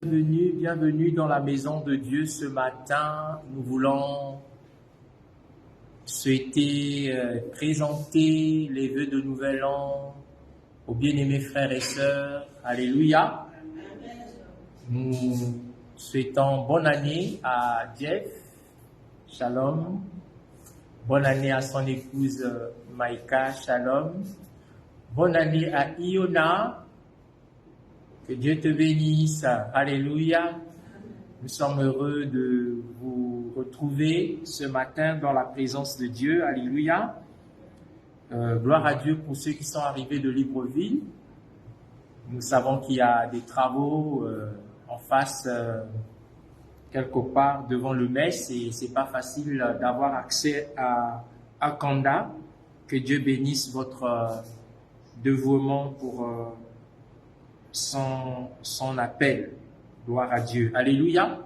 Bienvenue dans la maison de Dieu ce matin. Nous voulons souhaiter présenter les vœux de Nouvel An aux bien-aimés frères et sœurs. Alléluia. Nous souhaitons bonne année à Jeff. Shalom. Bonne année à son épouse Maïka. Shalom. Bonne année à Iona. Que Dieu te bénisse. Alléluia. Nous sommes heureux de vous retrouver ce matin dans la présence de Dieu. Alléluia. Gloire à Dieu pour ceux qui sont arrivés de Libreville. Nous savons qu'il y a des travaux en face, quelque part devant le mess, et c'est pas facile d'avoir accès à Kanda. Que Dieu bénisse votre dévouement pour son appel. Gloire à Dieu. Alléluia.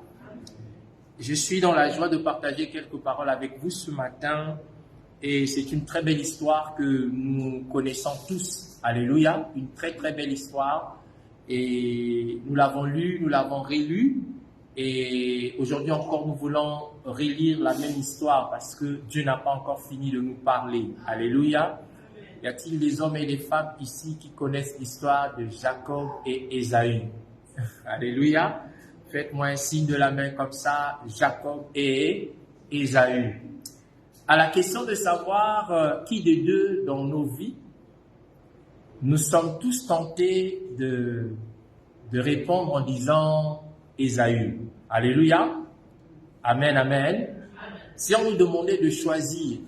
Je suis dans la joie de partager quelques paroles avec vous ce matin, et c'est une très belle histoire que nous connaissons tous. Alléluia. Une très très belle histoire, et nous l'avons lue, nous l'avons relue, et aujourd'hui encore nous voulons relire la même histoire parce que Dieu n'a pas encore fini de nous parler. Alléluia. Y a-t-il des hommes et des femmes ici qui connaissent l'histoire de Jacob et Ésaü? Alléluia. Faites-moi un signe de la main comme ça, Jacob et Ésaü. À la question de savoir qui des deux dans nos vies, nous sommes tous tentés de répondre en disant Ésaü. Alléluia. Amen, amen. Si on nous demandait de choisir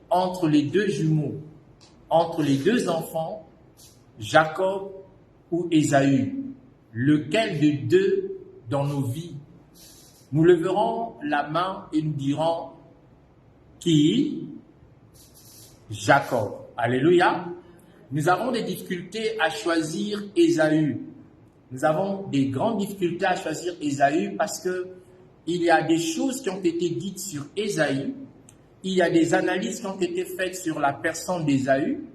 entre les deux jumeaux, entre les deux enfants, Jacob ou Ésaü, lequel de deux dans nos vies? Nous leverons la main et nous dirons qui? Jacob. Alléluia. Nous avons des difficultés à choisir Ésaü. Nous avons des grandes difficultés à choisir Ésaü parce que il y a des choses qui ont été dites sur Ésaü. Il y a des analyses qui ont été faites sur la personne d'Ésaü.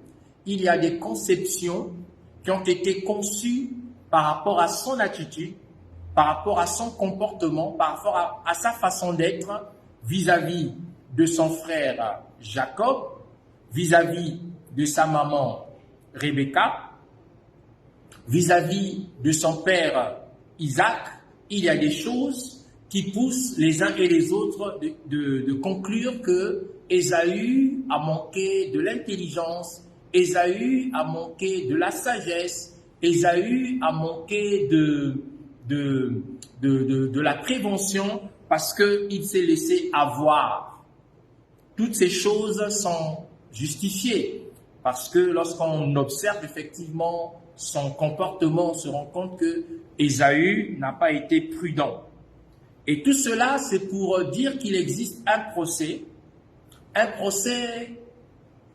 Il y a des conceptions qui ont été conçues par rapport à son attitude, par rapport à son comportement, par rapport à sa façon d'être vis-à-vis de son frère Jacob, vis-à-vis de sa maman Rebecca, vis-à-vis de son père Isaac. Il y a des choses qui poussent les uns et les autres de conclure que Ésaü a manqué de l'intelligence, Ésaü a manqué de la sagesse, Ésaü a manqué de la prévention parce qu'il s'est laissé avoir. Toutes ces choses sont justifiées parce que lorsqu'on observe effectivement son comportement, on se rend compte que Ésaü n'a pas été prudent. Et tout cela, c'est pour dire qu'il existe un procès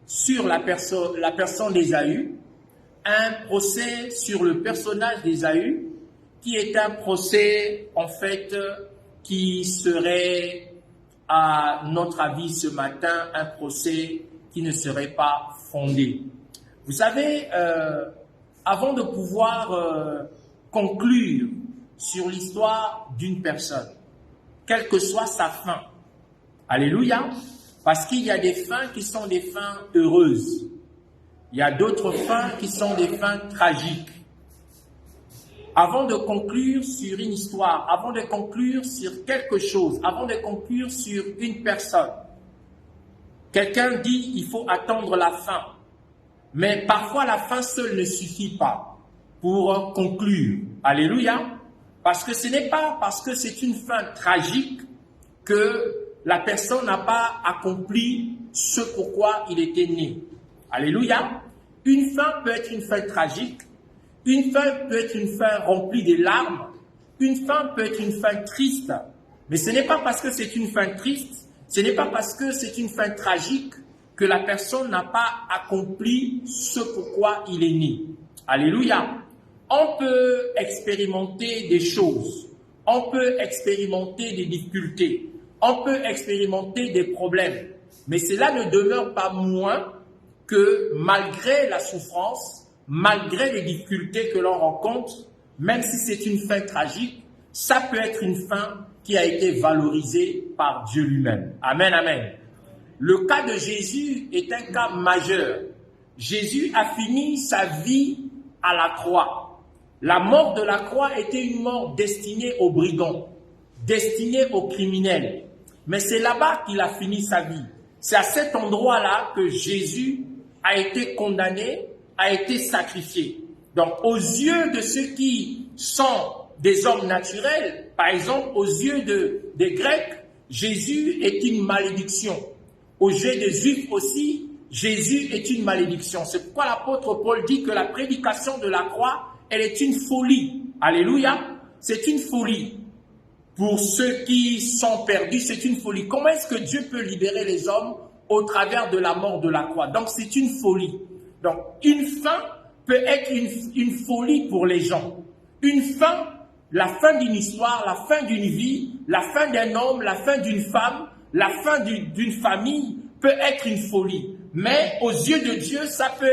sur la personne d'Ésaü, un procès sur le personnage d'Ésaü, qui est un procès, en fait, qui serait, à notre avis ce matin, un procès qui ne serait pas fondé. Vous savez, avant de pouvoir conclure sur l'histoire d'une personne, quelle que soit sa fin. Alléluia. Parce qu'il y a des fins qui sont des fins heureuses. Il y a d'autres fins qui sont des fins tragiques. Avant de conclure sur une histoire, avant de conclure sur quelque chose, avant de conclure sur une personne, quelqu'un dit il faut attendre la fin. Mais parfois la fin seule ne suffit pas pour conclure. Alléluia. Parce que ce n'est pas parce que c'est une fin tragique que la personne n'a pas accompli ce pourquoi il était né. Alléluia. Une fin peut être une fin tragique, une fin peut être une fin remplie de larmes, une fin peut être une fin triste. Mais ce n'est pas parce que c'est une fin triste, ce n'est pas parce que c'est une fin tragique que la personne n'a pas accompli ce pourquoi il est né. Alléluia. On peut expérimenter des choses, on peut expérimenter des difficultés, on peut expérimenter des problèmes, mais cela ne demeure pas moins que malgré la souffrance, malgré les difficultés que l'on rencontre, même si c'est une fin tragique, ça peut être une fin qui a été valorisée par Dieu lui-même. Amen, amen. Le cas de Jésus est un cas majeur. Jésus a fini sa vie à la croix. La mort de la croix était une mort destinée aux brigands, destinée aux criminels. Mais c'est là-bas qu'il a fini sa vie. C'est à cet endroit-là que Jésus a été condamné, a été sacrifié. Donc, aux yeux de ceux qui sont des hommes naturels, par exemple, aux yeux des Grecs, Jésus est une malédiction. Aux yeux des Juifs aussi, Jésus est une malédiction. C'est pourquoi l'apôtre Paul dit que la prédication de la croix, elle est une folie. Alléluia. C'est une folie. Pour ceux qui sont perdus, c'est une folie. Comment est-ce que Dieu peut libérer les hommes au travers de la mort de la croix? Donc, c'est une folie. Donc, une fin peut être une folie pour les gens. Une fin, la fin d'une histoire, la fin d'une vie, la fin d'un homme, la fin d'une femme, la fin d'une famille peut être une folie. Mais aux yeux de Dieu, ça peut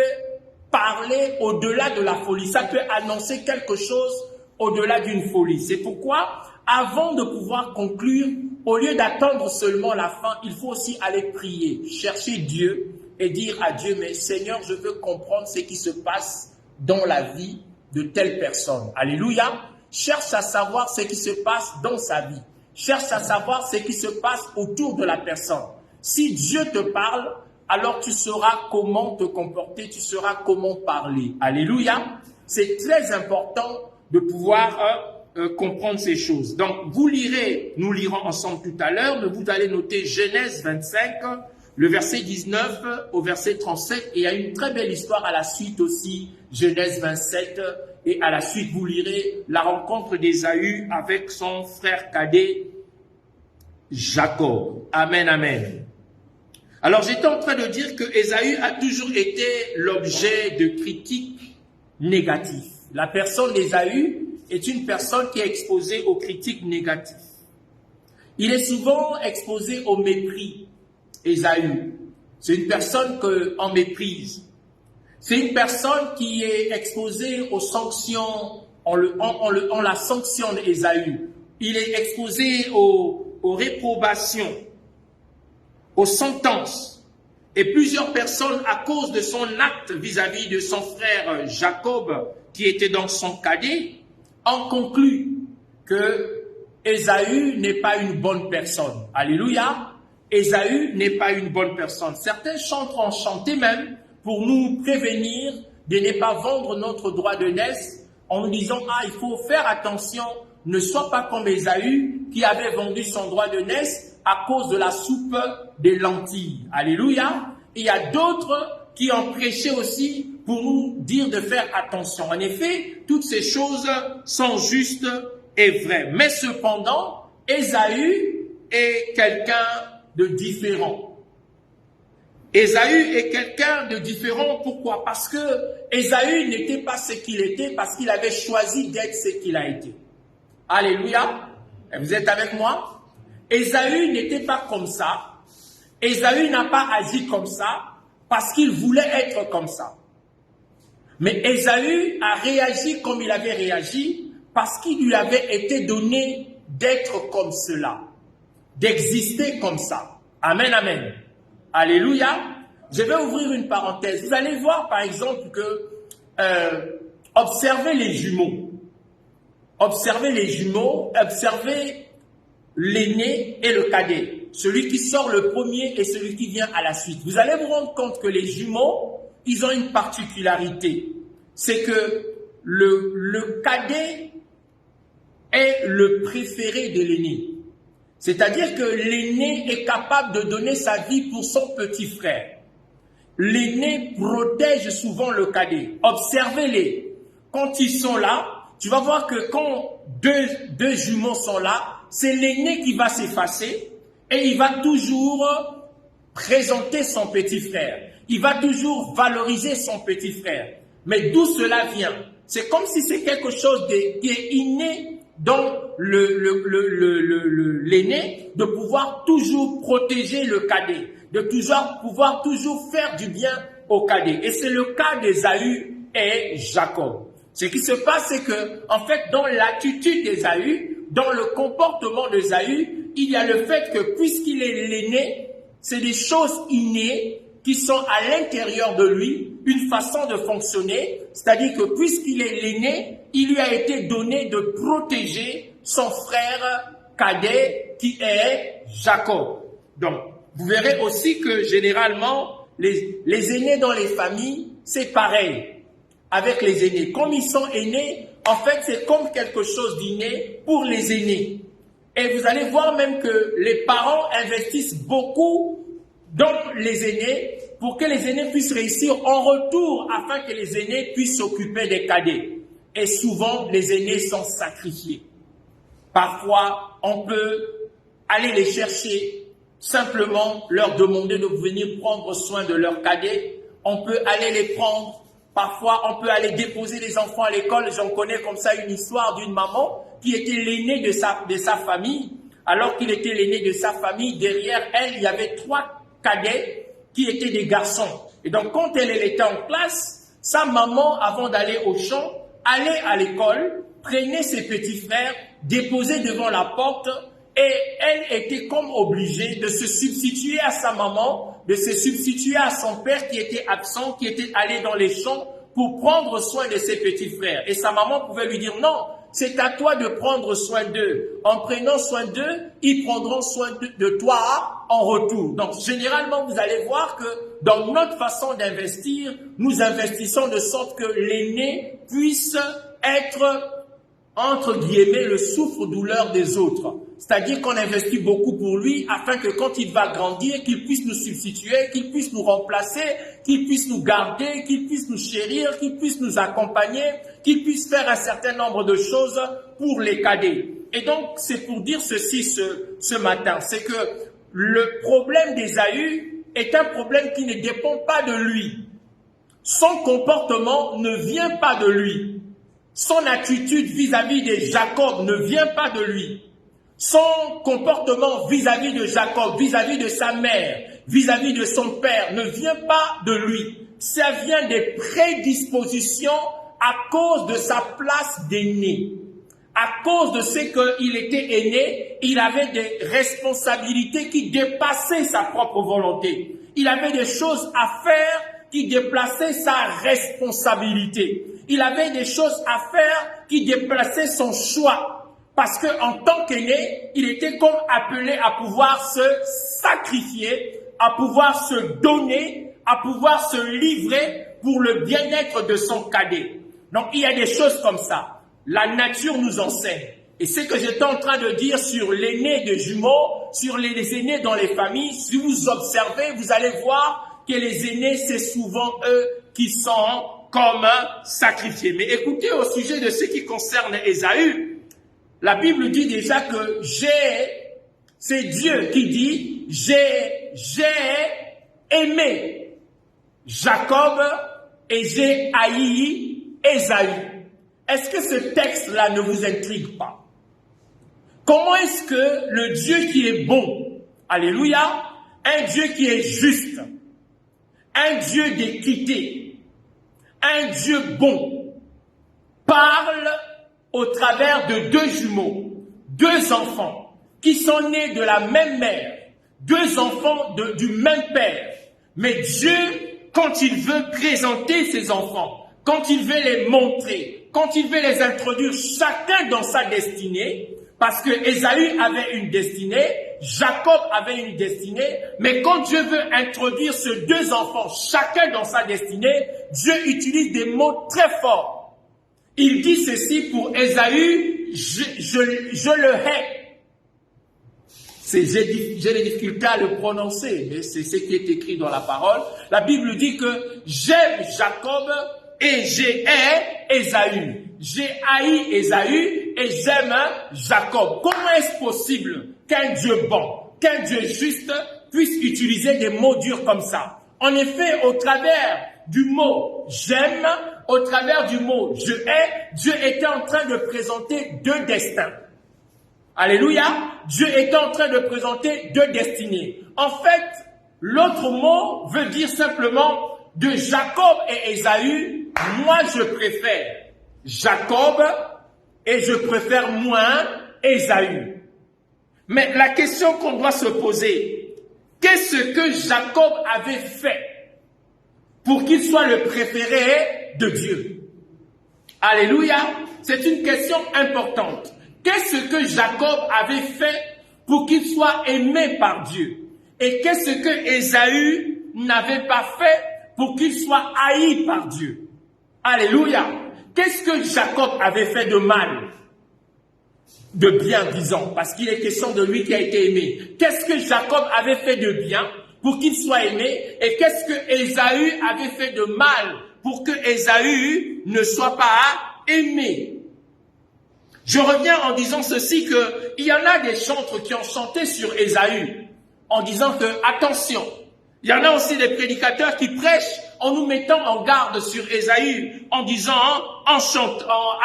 parler au-delà de la folie. Ça peut annoncer quelque chose au-delà d'une folie. C'est pourquoi, avant de pouvoir conclure, au lieu d'attendre seulement la fin, il faut aussi aller prier, chercher Dieu et dire à Dieu, mais Seigneur, je veux comprendre ce qui se passe dans la vie de telle personne. Alléluia. Cherche à savoir ce qui se passe dans sa vie. Cherche à savoir ce qui se passe autour de la personne. Si Dieu te parle, alors tu sauras comment te comporter, tu sauras comment parler. Alléluia. C'est très important de pouvoir comprendre ces choses. Donc, vous lirez, nous lirons ensemble tout à l'heure, mais vous allez noter Genèse 25, le verset 19 au verset 37, et il y a une très belle histoire à la suite aussi, Genèse 27, et à la suite, vous lirez la rencontre d'Ésaü avec son frère cadet, Jacob. Amen, amen. Alors, j'étais en train de dire que Ésaü a toujours été l'objet de critiques négatives. La personne d'Ésaü est une personne qui est exposée aux critiques négatives. Il est souvent exposé au mépris, Ésaü. C'est une personne qu'on méprise. C'est une personne qui est exposée aux sanctions, on la sanctionne, Ésaü. Il est exposé aux réprobations, aux sentences. Et plusieurs personnes, à cause de son acte vis-à-vis de son frère Jacob, qui était dans son cadet, ont conclu que Ésaü n'est pas une bonne personne. Alléluia. Ésaü n'est pas une bonne personne. Certains chantres ont chanté même pour nous prévenir de ne pas vendre notre droit de naissance en nous disant « Ah, il faut faire attention, ne sois pas comme Ésaü qui avait vendu son droit de naissance à cause de la soupe des lentilles. » Alléluia. Et il y a d'autres qui ont prêché aussi pour nous dire de faire attention. En effet, toutes ces choses sont justes et vraies. Mais cependant, Ésaü est quelqu'un de différent. Ésaü est quelqu'un de différent. Pourquoi? Parce que Ésaü n'était pas ce qu'il était, parce qu'il avait choisi d'être ce qu'il a été. Alléluia. Vous êtes avec moi? Ésaü n'était pas comme ça. Ésaü n'a pas agi comme ça parce qu'il voulait être comme ça. Mais Ésaü a réagi comme il avait réagi parce qu'il lui avait été donné d'être comme cela, d'exister comme ça. Amen, amen. Alléluia. Je vais ouvrir une parenthèse. Vous allez voir par exemple que observez les jumeaux. Observez les jumeaux, observez l'aîné et le cadet. Celui qui sort le premier et celui qui vient à la suite. Vous allez vous rendre compte que les jumeaux, ils ont une particularité. C'est que le cadet est le préféré de l'aîné. C'est-à-dire que l'aîné est capable de donner sa vie pour son petit frère. L'aîné protège souvent le cadet. Observez-les. Quand ils sont là, tu vas voir que quand deux jumeaux sont là, c'est l'aîné qui va s'effacer et il va toujours présenter son petit frère. Il va toujours valoriser son petit frère. Mais d'où cela vient? C'est comme si c'est quelque chose qui est inné dans l'aîné, de pouvoir toujours protéger le cadet, de pouvoir toujours faire du bien au cadet. Et c'est le cas d'Ésaü et Jacob. Ce qui se passe, c'est que, en fait, dans l'attitude d'Ésaü, dans le comportement d'Ésaü, il y a le fait que puisqu'il est l'aîné, c'est des choses innées qui sont à l'intérieur de lui, une façon de fonctionner, c'est-à-dire que puisqu'il est l'aîné, il lui a été donné de protéger son frère cadet qui est Jacob. Donc, vous verrez aussi que généralement, les aînés dans les familles, c'est pareil avec les aînés. Comme ils sont aînés, en fait, c'est comme quelque chose d'inné pour les aînés. Et vous allez voir même que les parents investissent beaucoup dans les aînés pour que les aînés puissent réussir en retour afin que les aînés puissent s'occuper des cadets. Et souvent, les aînés sont sacrifiés. Parfois, on peut aller les chercher, simplement leur demander de venir prendre soin de leurs cadets. On peut aller les prendre. Parfois, on peut aller déposer les enfants à l'école. J'en connais comme ça une histoire d'une maman qui était l'aîné de sa famille. Alors qu'il était l'aîné de sa famille, derrière elle, il y avait 3 cadets qui étaient des garçons. Et donc, quand elle était en classe, sa maman, avant d'aller au champ, allait à l'école, prenait ses petits frères, déposait devant la porte, et elle était comme obligée de se substituer à sa maman, de se substituer à son père qui était absent, qui était allé dans les champs pour prendre soin de ses petits frères. Et sa maman pouvait lui dire non, c'est à toi de prendre soin d'eux. En prenant soin d'eux, ils prendront soin de toi en retour. Donc, généralement, vous allez voir que dans notre façon d'investir, nous investissons de sorte que l'aîné puisse être, entre guillemets, le souffre-douleur des autres. C'est-à-dire qu'on investit beaucoup pour lui afin que quand il va grandir, qu'il puisse nous substituer, qu'il puisse nous remplacer, qu'il puisse nous garder, qu'il puisse nous chérir, qu'il puisse nous accompagner, qu'il puisse faire un certain nombre de choses pour les cadets. Et donc, c'est pour dire ceci ce matin, c'est que le problème d'Ésaü est un problème qui ne dépend pas de lui. Son comportement ne vient pas de lui. Son attitude vis-à-vis de Jacob ne vient pas de lui. Son comportement vis-à-vis de Jacob, vis-à-vis de sa mère, vis-à-vis de son père ne vient pas de lui. Ça vient des prédispositions à cause de sa place d'aîné. À cause de ce qu'il était aîné, il avait des responsabilités qui dépassaient sa propre volonté. Il avait des choses à faire qui déplaçaient sa responsabilité. Il avait des choses à faire qui déplaçaient son choix. Parce qu'en tant qu'aîné, il était comme appelé à pouvoir se sacrifier, à pouvoir se donner, à pouvoir se livrer pour le bien-être de son cadet. Donc il y a des choses comme ça. La nature nous enseigne. Et ce que j'étais en train de dire sur l'aîné des jumeaux, sur les aînés dans les familles, si vous observez, vous allez voir que les aînés, c'est souvent eux qui sont comme sacrifiés. Mais écoutez, au sujet de ce qui concerne Ésaü, la Bible dit déjà que c'est Dieu qui dit, j'ai aimé Jacob et j'ai haï Ésaü. Est-ce que ce texte-là ne vous intrigue pas? Comment est-ce que le Dieu qui est bon, alléluia, un Dieu qui est juste, un Dieu d'équité, un Dieu bon, parle au travers de 2 jumeaux, 2 enfants qui sont nés de la même mère, 2 enfants du même père. Mais Dieu, quand il veut présenter ses enfants, quand il veut les montrer, quand il veut les introduire chacun dans sa destinée, parce que Ésaü avait une destinée, Jacob avait une destinée, mais quand Dieu veut introduire ces 2 enfants, chacun dans sa destinée, Dieu utilise des mots très forts. Il dit ceci pour Ésaü, je le hais. J'ai des difficultés à le prononcer, mais c'est ce qui est écrit dans la parole. La Bible dit que j'aime Jacob et j'ai hais Ésaü. J'ai haï Ésaü et j'aime Jacob. Comment est-ce possible qu'un Dieu bon, qu'un Dieu juste puisse utiliser des mots durs comme ça? En effet, au travers du mot j'aime, au travers du mot je hais, Dieu était en train de présenter 2 destins. Alléluia, Dieu était en train de présenter 2 destinées. En fait, l'autre mot veut dire simplement de Jacob et Ésaü, moi je préfère Jacob et je préfère moins Ésaü. Mais la question qu'on doit se poser, qu'est-ce que Jacob avait fait pour qu'il soit le préféré de Dieu? Alléluia, c'est une question importante. Qu'est-ce que Jacob avait fait pour qu'il soit aimé par Dieu? Et qu'est-ce que Ésaü n'avait pas fait pour qu'il soit haï par Dieu? Alléluia. Qu'est-ce que Jacob avait fait de mal? De bien, disons, parce qu'il est question de lui qui a été aimé. Qu'est-ce que Jacob avait fait de bien pour qu'il soit aimé? Et qu'est-ce que Ésaü avait fait de mal pour que Ésaü ne soit pas aimé? Je reviens en disant ceci, qu'il y en a des chantres qui ont chanté sur Ésaü, en disant que, attention, il y en a aussi des prédicateurs qui prêchent en nous mettant en garde sur Ésaü, en disant,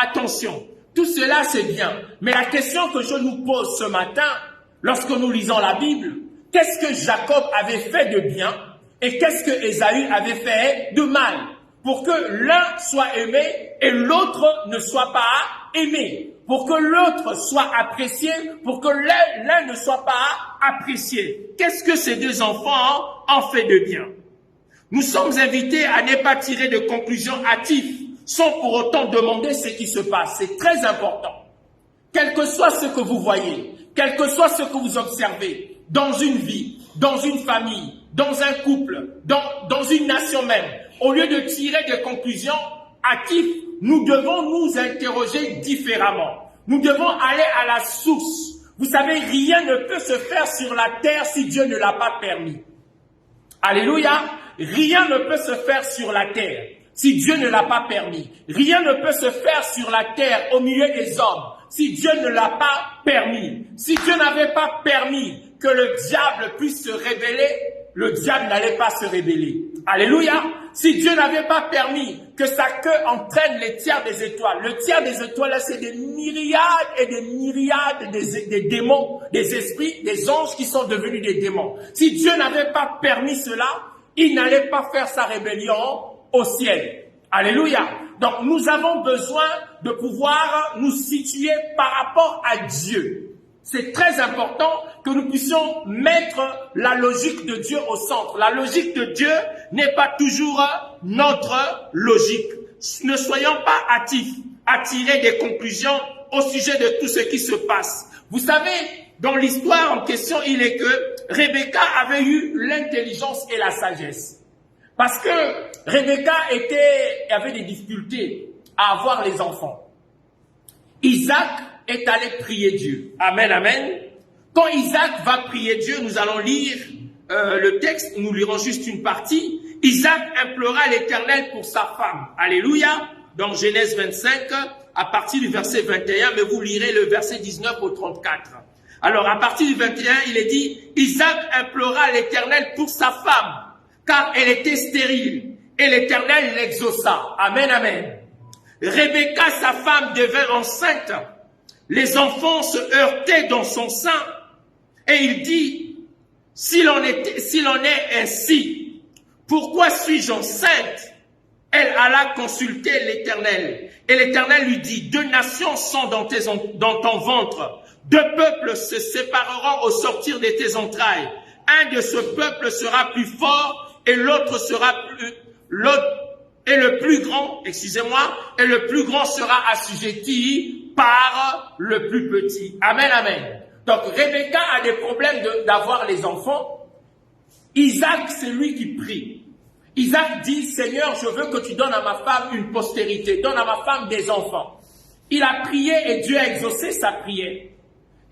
attention. Tout cela, c'est bien. Mais la question que je nous pose ce matin, lorsque nous lisons la Bible, qu'est-ce que Jacob avait fait de bien et qu'est-ce que Ésaü avait fait de mal pour que l'un soit aimé et l'autre ne soit pas aimé, pour que l'autre soit apprécié, pour que l'un ne soit pas apprécié. Qu'est-ce que ces deux enfants ont fait de bien? Nous sommes invités à ne pas tirer de conclusions hâtives sans pour autant demander ce qui se passe. C'est très important. Quel que soit ce que vous voyez, quel que soit ce que vous observez, dans une vie, dans une famille, dans un couple, dans une nation même, au lieu de tirer des conclusions hâtives, nous devons nous interroger différemment. Nous devons aller à la source. Vous savez, rien ne peut se faire sur la terre si Dieu ne l'a pas permis. Alléluia. Rien ne peut se faire sur la terre si Dieu ne l'a pas permis. Rien ne peut se faire sur la terre au milieu des hommes si Dieu ne l'a pas permis. Si Dieu n'avait pas permis que le diable puisse se révéler, le diable n'allait pas se révéler. Alléluia. Si Dieu n'avait pas permis que sa queue entraîne les tiers des étoiles, le tiers des étoiles, là, c'est des myriades et des myriades des démons, des esprits, des anges qui sont devenus des démons. Si Dieu n'avait pas permis cela, il n'allait pas faire sa rébellion au ciel. Alléluia. Donc nous avons besoin de pouvoir nous situer par rapport à Dieu. C'est très important que nous puissions mettre la logique de Dieu au centre. La logique de Dieu n'est pas toujours notre logique. Ne soyons pas hâtifs à tirer des conclusions au sujet de tout ce qui se passe. Vous savez, dans l'histoire en question, il est que Rebecca avait eu l'intelligence et la sagesse. Parce que Rebecca avait des difficultés à avoir les enfants. Isaac est allé prier Dieu. Amen, amen. Quand Isaac va prier Dieu, nous allons lire le texte, nous lirons juste une partie. Isaac implora l'Éternel pour sa femme. Alléluia. Dans Genèse 25, à partir du verset 21, mais vous lirez le verset 19 au 34. Alors, à partir du 21, il est dit, Isaac implora l'Éternel pour sa femme, car elle était stérile, et l'Éternel l'exauça. Amen, amen. Rebecca, sa femme, devint enceinte. Les enfants se heurtaient dans son sein, et il dit, s'il en est ainsi, pourquoi suis-je enceinte? Elle alla consulter l'Éternel, et l'Éternel lui dit, 2 nations sont dans ton ventre, 2 peuples se sépareront au sortir de tes entrailles. Un de ce peuple sera plus fort et l'autre et le plus grand sera assujetti par le plus petit. Amen, amen. Donc Rebecca a des problèmes d'avoir les enfants. Isaac, c'est lui qui prie. Isaac dit, Seigneur, je veux que tu donnes à ma femme une postérité, donne à ma femme des enfants. Il a prié et Dieu a exaucé sa prière.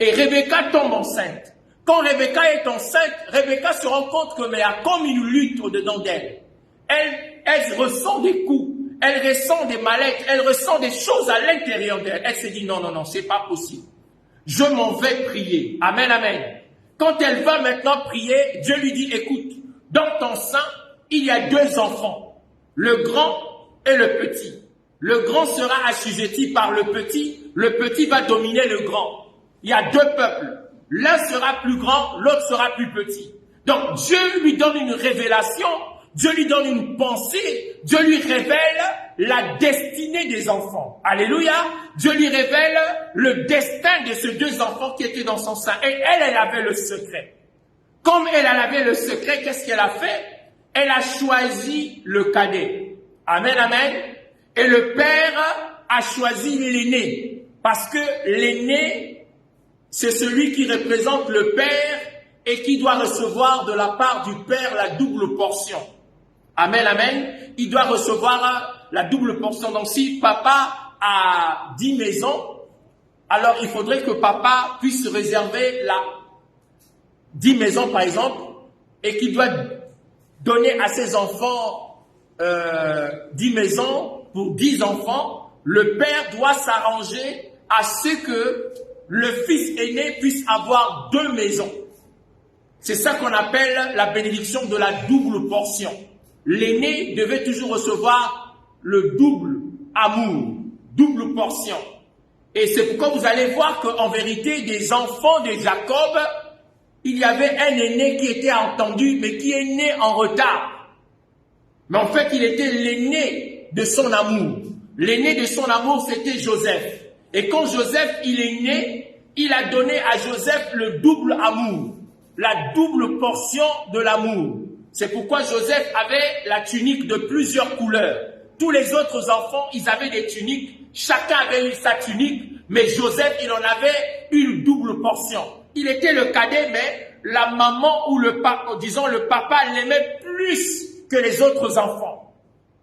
Et Rebecca tombe enceinte. Quand Rebecca est enceinte, Rebecca se rend compte que mais il y a comme une lutte au-dedans d'elle. Elle ressent des coups, elle ressent des mal-être, elle ressent des choses à l'intérieur d'elle. Elle se dit non, c'est pas possible. Je m'en vais prier. Amen, amen. Quand elle va maintenant prier, Dieu lui dit, écoute, dans ton sein, il y a 2 enfants, le grand et le petit. Le grand sera assujetti par le petit va dominer le grand. Il y a 2 peuples. L'un sera plus grand, l'autre sera plus petit. Donc Dieu lui donne une révélation, Dieu lui donne une pensée, Dieu lui révèle la destinée des enfants. Alléluia. Dieu lui révèle le destin de ces deux enfants qui étaient dans son sein. Et elle avait le secret. Comme elle avait le secret, qu'est-ce qu'elle a fait? Elle a choisi le cadet. Amen, amen. Et le père a choisi l'aîné. Parce que l'aîné, c'est celui qui représente le père et qui doit recevoir de la part du père la double portion. Amen, amen. Il doit recevoir la double portion. Donc si papa a 10 maisons, alors il faudrait que papa puisse réserver 10 maisons par exemple, et qu'il doit donner à ses enfants 10 maisons pour 10 enfants. Le père doit s'arranger à ce que le fils aîné puisse avoir 2 maisons. C'est ça qu'on appelle la bénédiction de la double portion. L'aîné devait toujours recevoir le double amour, double portion. Et c'est pourquoi vous allez voir qu'en vérité, des enfants de Jacob, il y avait un aîné qui était entendu, mais qui est né en retard. Mais en fait, il était l'aîné de son amour. L'aîné de son amour, c'était Joseph. Et quand Joseph, il est né, il a donné à Joseph le double amour, la double portion de l'amour. C'est pourquoi Joseph avait la tunique de plusieurs couleurs. Tous les autres enfants, ils avaient des tuniques. Chacun avait eu sa tunique, mais Joseph, il en avait une double portion. Il était le cadet, mais la maman ou le papa, disons le papa, l'aimait plus que les autres enfants.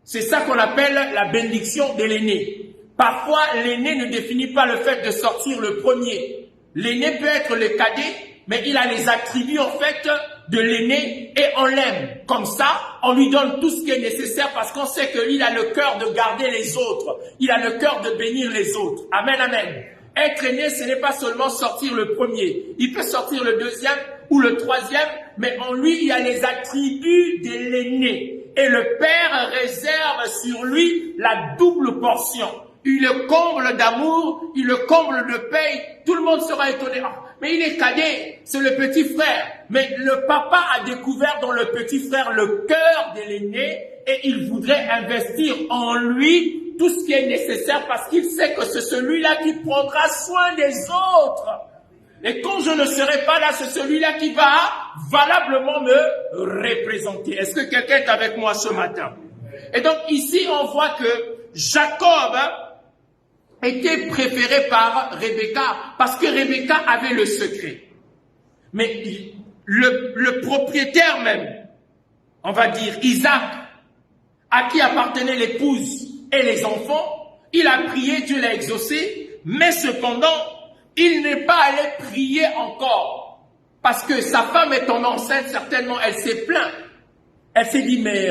C'est ça qu'on appelle la bénédiction de l'aîné. Parfois, l'aîné ne définit pas le fait de sortir le premier. L'aîné peut être le cadet, mais il a les attributs en fait de l'aîné et on l'aime. Comme ça, on lui donne tout ce qui est nécessaire parce qu'on sait qu'il a le cœur de garder les autres. Il a le cœur de bénir les autres. Amen, amen. Être aîné, ce n'est pas seulement sortir le premier. Il peut sortir le deuxième ou le troisième, mais en lui, il y a les attributs de l'aîné. Et le père réserve sur lui la double portion. Il le comble d'amour, il le comble de paix. Tout le monde sera étonné. Ah, mais il est cadet, c'est le petit frère. Mais le papa a découvert dans le petit frère le cœur de l'aîné et il voudrait investir en lui tout ce qui est nécessaire parce qu'il sait que c'est celui-là qui prendra soin des autres. Et quand je ne serai pas là, c'est celui-là qui va valablement me représenter. Est-ce que quelqu'un est avec moi ce matin? Et donc ici, on voit que Jacob était préféré par Rebecca parce que Rebecca avait le secret. Mais le propriétaire même, on va dire Isaac, à qui appartenait l'épouse et les enfants, il a prié, Dieu l'a exaucé, mais cependant, il n'est pas allé prier encore. Parce que sa femme étant enceinte, certainement, elle s'est plainte. Elle s'est dit, mais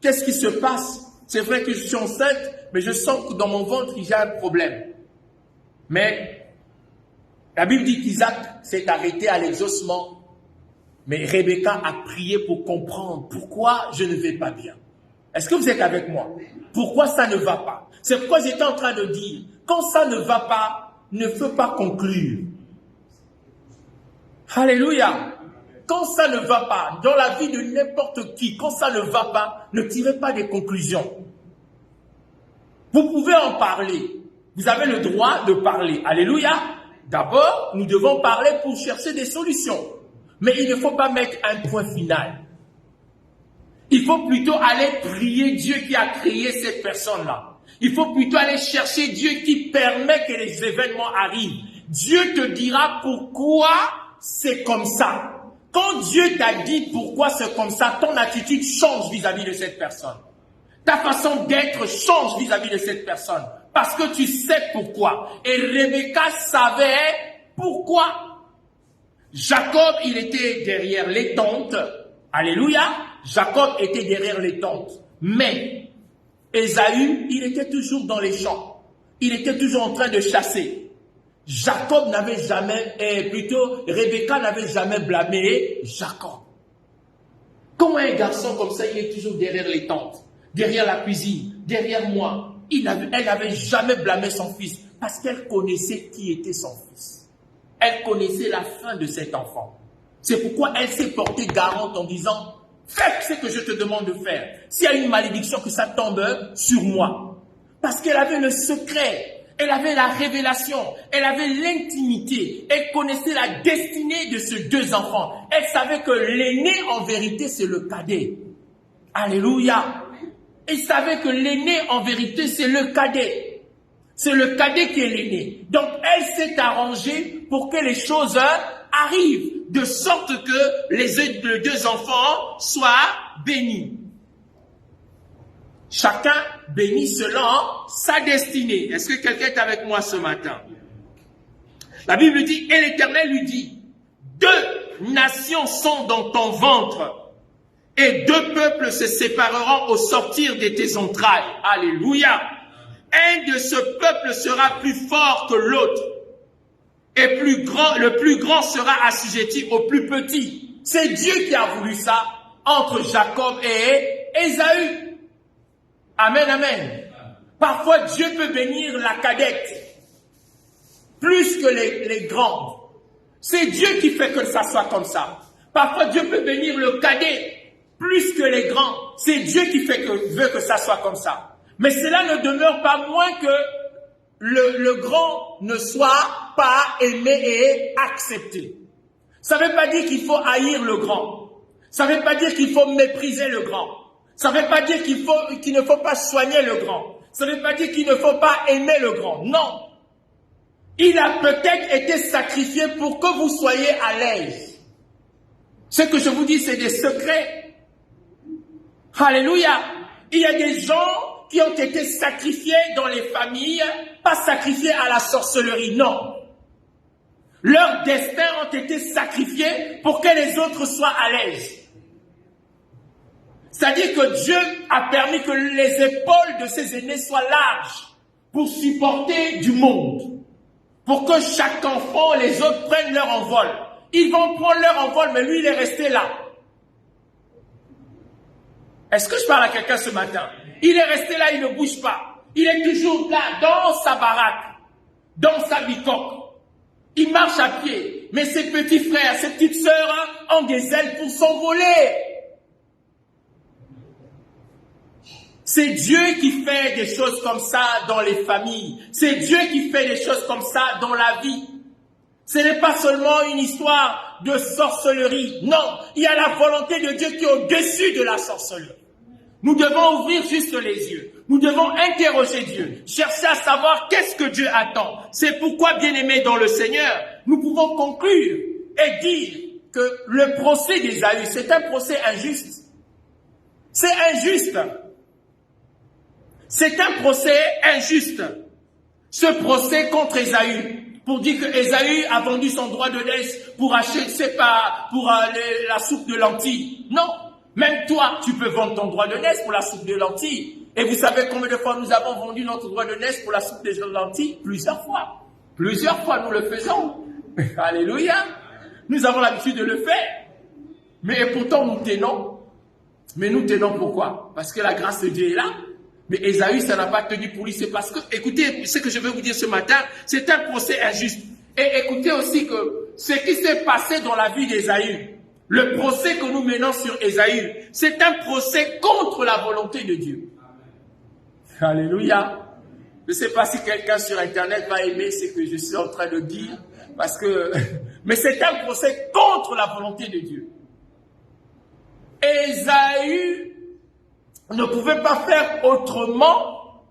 qu'est-ce qui se passe? C'est vrai que je suis enceinte, mais je sens que dans mon ventre, il y a un problème. Mais la Bible dit qu'Isaac s'est arrêté à l'exaucement. Mais Rebecca a prié pour comprendre pourquoi je ne vais pas bien. Est-ce que vous êtes avec moi? Pourquoi ça ne va pas? C'est pourquoi j'étais en train de dire, quand ça ne va pas, ne faut pas conclure. Alléluia. Quand ça ne va pas, dans la vie de n'importe qui, quand ça ne va pas, ne tirez pas des conclusions. Vous pouvez en parler. Vous avez le droit de parler. Alléluia. D'abord, nous devons parler pour chercher des solutions. Mais il ne faut pas mettre un point final. Il faut plutôt aller prier Dieu qui a créé cette personne-là. Il faut plutôt aller chercher Dieu qui permet que les événements arrivent. Dieu te dira pourquoi c'est comme ça. Quand Dieu t'a dit pourquoi c'est comme ça, ton attitude change vis-à-vis de cette personne. Ta façon d'être change vis-à-vis de cette personne. Parce que tu sais pourquoi. Et Rebecca savait pourquoi. Jacob, il était derrière les tentes. Alléluia. Jacob était derrière les tentes. Mais Ésaü, il était toujours dans les champs. Il était toujours en train de chasser. Jacob n'avait jamais, Rebecca n'avait jamais blâmé Jacob. Comment un garçon comme ça, il est toujours derrière les tentes, derrière la cuisine, derrière moi. Elle n'avait jamais blâmé son fils parce qu'elle connaissait qui était son fils. Elle connaissait la fin de cet enfant. C'est pourquoi elle s'est portée garante en disant, Fais ce que je te demande de faire. S'il y a une malédiction, que ça tombe sur moi. Parce qu'elle avait le secret. Elle avait la révélation. Elle avait l'intimité. Elle connaissait la destinée de ces deux enfants. Elle savait que l'aîné, en vérité, c'est le cadet. Alléluia. Elle savait que l'aîné, en vérité, c'est le cadet. C'est le cadet qui est l'aîné. Donc, elle s'est arrangée pour que les choses arrivent, de sorte que les deux enfants soient bénis. Chacun béni selon sa destinée. Est-ce que quelqu'un est avec moi ce matin? La Bible dit, et l'Éternel lui dit, 2 nations sont dans ton ventre, et 2 peuples se sépareront au sortir de tes entrailles. Alléluia. Un de ce peuple sera plus fort que l'autre. Et le plus grand sera assujetti au plus petit. C'est Dieu qui a voulu ça entre Jacob et Ésaü. Amen, amen. Parfois, Dieu peut bénir la cadette plus que les grandes. C'est Dieu qui fait que ça soit comme ça. Parfois, Dieu peut bénir le cadet plus que les grands. C'est Dieu qui veut que ça soit comme ça. Mais cela ne demeure pas moins que le grand ne soit pas aimé et accepté. Ça ne veut pas dire qu'il faut haïr le grand. Ça ne veut pas dire qu'il faut mépriser le grand. Ça ne veut pas dire qu'il ne faut pas soigner le grand. Ça ne veut pas dire qu'il ne faut pas aimer le grand. Non. Il a peut-être été sacrifié pour que vous soyez à l'aise. Ce que je vous dis, c'est des secrets. Alléluia. Il y a des gens qui ont été sacrifiés dans les familles, pas sacrifiés à la sorcellerie, non. Leurs destins ont été sacrifiés pour que les autres soient à l'aise. C'est-à-dire que Dieu a permis que les épaules de ses aînés soient larges pour supporter du monde. Pour que chaque enfant, les autres prennent leur envol. Ils vont prendre leur envol, mais lui, il est resté là. Est-ce que je parle à quelqu'un ce matin? Il est resté là, il ne bouge pas. Il est toujours là, dans sa baraque, dans sa bicoque. Il marche à pied. Mais ses petits frères, ses petites sœurs ont des ailes pour s'envoler. C'est Dieu qui fait des choses comme ça dans les familles. C'est Dieu qui fait des choses comme ça dans la vie. Ce n'est pas seulement une histoire de sorcellerie. Non, il y a la volonté de Dieu qui est au-dessus de la sorcellerie. Nous devons ouvrir juste les yeux. Nous devons interroger Dieu. Chercher à savoir qu'est-ce que Dieu attend. C'est pourquoi, bien-aimés dans le Seigneur, nous pouvons conclure et dire que le procès d'Ésaü, c'est un procès injuste. C'est injuste. C'est un procès injuste. Ce procès contre Ésaü, pour dire que Ésaü a vendu son droit de naissance pour acheter la soupe de lentilles. Non. Même toi, tu peux vendre ton droit de naissance pour la soupe de lentilles. Et vous savez combien de fois nous avons vendu notre droit de naissance pour la soupe de lentilles? Plusieurs fois. Plusieurs fois, nous le faisons. Alléluia. Nous avons l'habitude de le faire. Mais pourtant, nous tenons. Mais nous tenons pourquoi? Parce que la grâce de Dieu est là. Mais Ésaü, ça n'a pas tenu pour lui. C'est parce que, écoutez, ce que je veux vous dire ce matin, c'est un procès injuste. Et écoutez aussi que ce qui s'est passé dans la vie d'Ésaü, le procès que nous menons sur Ésaü, c'est un procès contre la volonté de Dieu. Alléluia. Je ne sais pas si quelqu'un sur Internet va aimer ce que je suis en train de dire, parce que, mais c'est un procès contre la volonté de Dieu. Ésaü ne pouvait pas faire autrement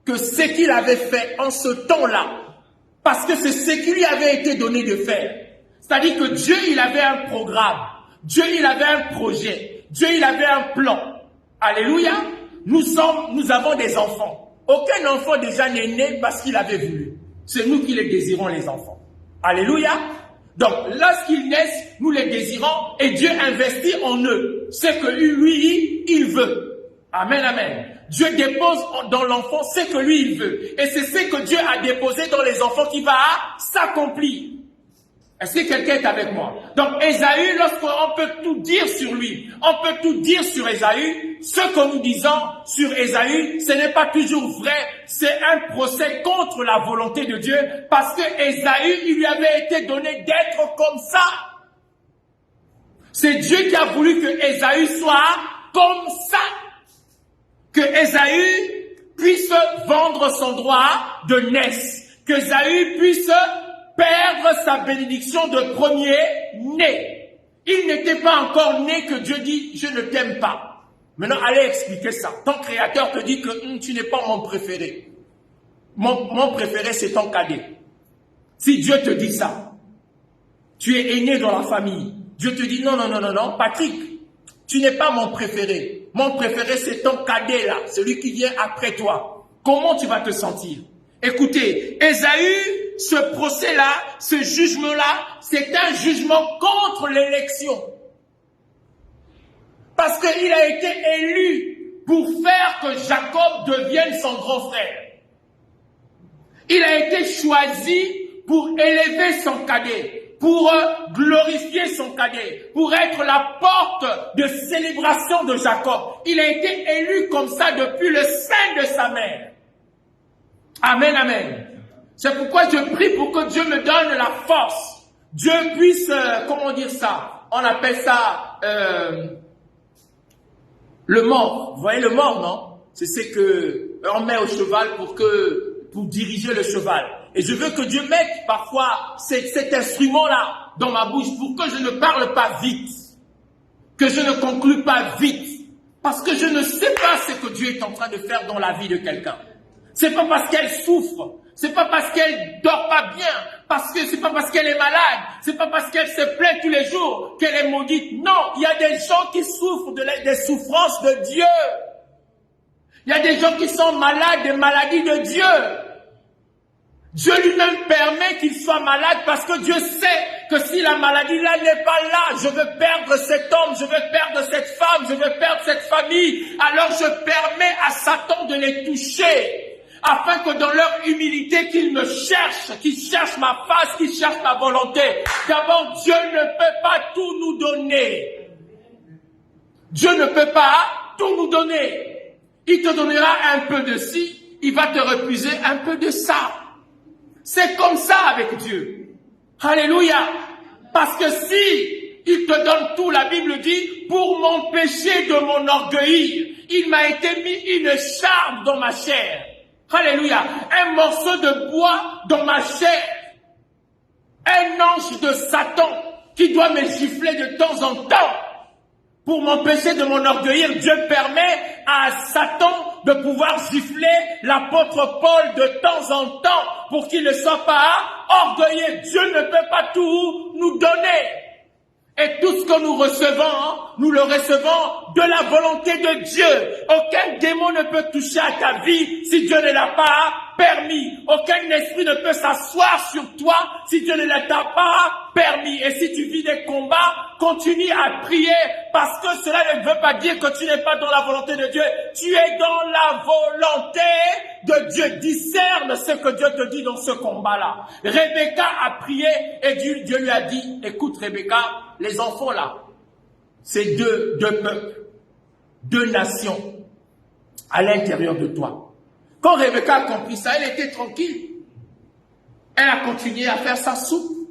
que ce qu'il avait fait en ce temps-là, parce que c'est ce qui lui avait été donné de faire. C'est-à-dire que Dieu, il avait un programme. Dieu, il avait un projet. Dieu, il avait un plan. Alléluia. Nous avons des enfants. Aucun enfant déjà n'est né parce qu'il avait voulu. C'est nous qui les désirons, les enfants. Alléluia. Donc, lorsqu'ils naissent, nous les désirons et Dieu investit en eux ce que lui, il veut. Amen, amen. Dieu dépose dans l'enfant ce que lui, il veut. Et c'est ce que Dieu a déposé dans les enfants qui va s'accomplir. Est-ce que quelqu'un est avec moi? Donc, Ésaü, lorsqu'on peut tout dire sur lui, on peut tout dire sur Ésaü, ce que nous disons sur Ésaü, ce n'est pas toujours vrai. C'est un procès contre la volonté de Dieu, parce que Ésaü, il lui avait été donné d'être comme ça. C'est Dieu qui a voulu que Ésaü soit comme ça. Que Ésaü puisse vendre son droit de naissance. Que Ésaü puisse perdre sa bénédiction de premier-né. Il n'était pas encore né que Dieu dit « je ne t'aime pas ». Maintenant, allez expliquer ça. Ton créateur te dit que tu n'es pas mon préféré. Mon préféré, c'est ton cadet. Si Dieu te dit ça, tu es aîné dans la famille. Dieu te dit non, Patrick, tu n'es pas mon préféré. Mon préféré, c'est ton cadet là, celui qui vient après toi. Comment tu vas te sentir? Écoutez, Ésaü, ce procès-là, ce jugement-là, c'est un jugement contre l'élection. Parce qu'il a été élu pour faire que Jacob devienne son grand frère. Il a été choisi pour élever son cadet, pour glorifier son cadet, pour être la porte de célébration de Jacob. Il a été élu comme ça depuis le sein de sa mère. Amen, amen. C'est pourquoi je prie pour que Dieu me donne la force. Dieu puisse, comment dire ça? On appelle ça le mort. Vous voyez le mort, non? C'est ce que on met au cheval pour diriger le cheval. Et je veux que Dieu mette parfois cet instrument-là dans ma bouche pour que je ne parle pas vite, que je ne conclue pas vite, parce que je ne sais pas ce que Dieu est en train de faire dans la vie de quelqu'un. C'est pas parce qu'elle souffre, c'est pas parce qu'elle dort pas bien, parce que c'est pas parce qu'elle est malade, c'est pas parce qu'elle se plaint tous les jours qu'elle est maudite. Non, il y a des gens qui souffrent des souffrances de Dieu. Il y a des gens qui sont malades des maladies de Dieu. Dieu lui-même permet qu'il soit malade parce que Dieu sait que si la maladie là n'est pas là, je veux perdre cet homme, je veux perdre cette femme, je veux perdre cette famille. Alors je permets à Satan de les toucher afin que dans leur humilité qu'ils me cherchent, qu'ils cherchent ma face, qu'ils cherchent ma volonté. D'abord, Dieu ne peut pas tout nous donner. Dieu ne peut pas tout nous donner. Il te donnera un peu de ci, il va te refuser un peu de ça. C'est comme ça avec Dieu. Alléluia. Parce que si il te donne tout, la Bible dit, pour m'empêcher de m'enorgueillir, il m'a été mis une charme dans ma chair. Alléluia. Un morceau de bois dans ma chair. Un ange de Satan qui doit me gifler de temps en temps. Pour m'empêcher de m'enorgueillir, Dieu permet à Satan de pouvoir gifler l'apôtre Paul de temps en temps pour qu'il ne soit pas orgueilleux. Dieu ne peut pas tout nous donner. Et tout ce que nous recevons, nous le recevons de la volonté de Dieu. Aucun démon ne peut toucher à ta vie si Dieu ne l'a pas permis. Aucun esprit ne peut s'asseoir sur toi si Dieu ne l'a pas permis. Et si tu vis des combats, continue à prier parce que cela ne veut pas dire que tu n'es pas dans la volonté de Dieu. Tu es dans la volonté de Dieu. Discerne ce que Dieu te dit dans ce combat-là. Rebecca a prié et Dieu lui a dit, écoute Rebecca, les enfants là, c'est deux peuples, deux nations à l'intérieur de toi. Quand Rebecca a compris ça, elle était tranquille. Elle a continué à faire sa soupe.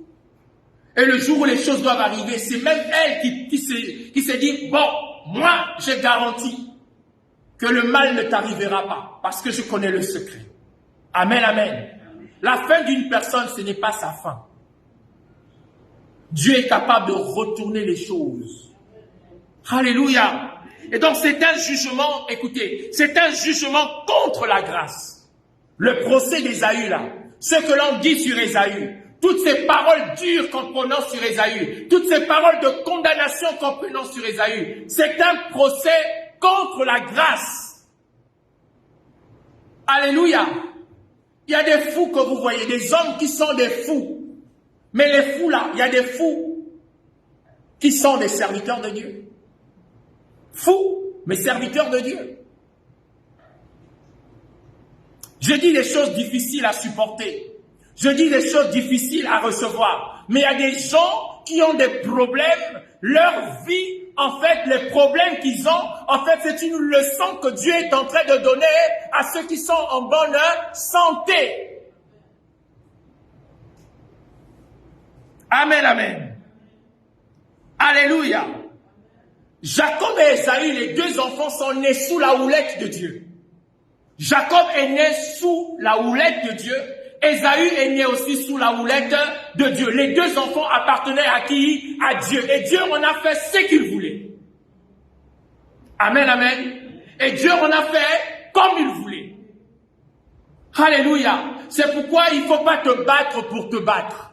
Et le jour où les choses doivent arriver, c'est même elle qui s'est dit, bon, moi, j'ai garanti que le mal ne t'arrivera pas, parce que je connais le secret. Amen, amen. La fin d'une personne, ce n'est pas sa fin. Dieu est capable de retourner les choses. Alléluia. Et donc c'est un jugement, écoutez, c'est un jugement contre la grâce. Le procès d'Ésaü là, ce que l'on dit sur Ésaü, toutes ces paroles dures qu'on prononce sur Ésaü, toutes ces paroles de condamnation qu'on prononce sur Ésaü, c'est un procès contre la grâce. Alléluia. Il y a des fous que vous voyez, des hommes qui sont des fous. Mais les fous là, il y a des fous qui sont des serviteurs de Dieu. Fous, mais serviteurs de Dieu. Je dis des choses difficiles à supporter. Je dis des choses difficiles à recevoir. Mais il y a des gens qui ont des problèmes. Leur vie, en fait, les problèmes qu'ils ont, en fait, c'est une leçon que Dieu est en train de donner à ceux qui sont en bonne santé. Amen, amen. Alléluia. Jacob et Ésaü, les deux enfants, sont nés sous la houlette de Dieu. Jacob est né sous la houlette de Dieu. Ésaü est né aussi sous la houlette de Dieu. Les deux enfants appartenaient à qui? À Dieu. Et Dieu en a fait ce qu'il voulait. Amen, amen. Et Dieu en a fait comme il voulait. Alléluia. C'est pourquoi il ne faut pas te battre pour te battre.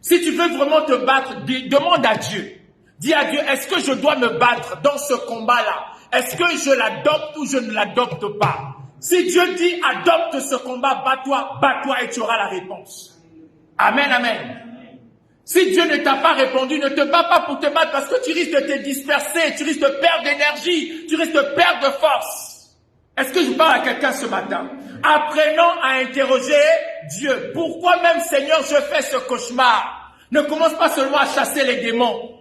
Si tu veux vraiment te battre, demande à Dieu. Dis à Dieu, est-ce que je dois me battre dans ce combat-là? Est-ce que je l'adopte ou je ne l'adopte pas? Si Dieu dit, adopte ce combat, bats-toi et tu auras la réponse. Amen, amen. Si Dieu ne t'a pas répondu, ne te bats pas pour te battre parce que tu risques de te disperser, tu risques de perdre d'énergie, tu risques de perdre de force. Est-ce que je parle à quelqu'un ce matin? Apprenons à interroger Dieu. Pourquoi même, Seigneur, je fais ce cauchemar? Ne commence pas seulement à chasser les démons.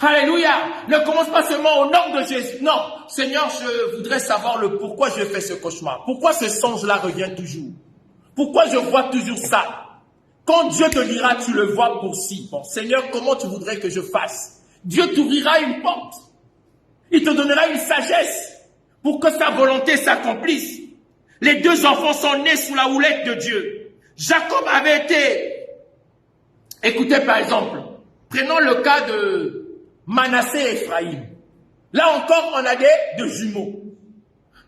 Alléluia. Ne commence pas seulement au nom de Jésus. Non. Seigneur, je voudrais savoir le pourquoi je fais ce cauchemar. Pourquoi ce songe-là revient toujours? Pourquoi je vois toujours ça? Quand Dieu te dira, tu le vois pour si. Bon, Seigneur, comment tu voudrais que je fasse? Dieu t'ouvrira une porte. Il te donnera une sagesse pour que sa volonté s'accomplisse. Les deux enfants sont nés sous la houlette de Dieu. Jacob avait été... Écoutez par exemple, prenons le cas de Manassé et Ephraïm. Là encore, on a de jumeaux.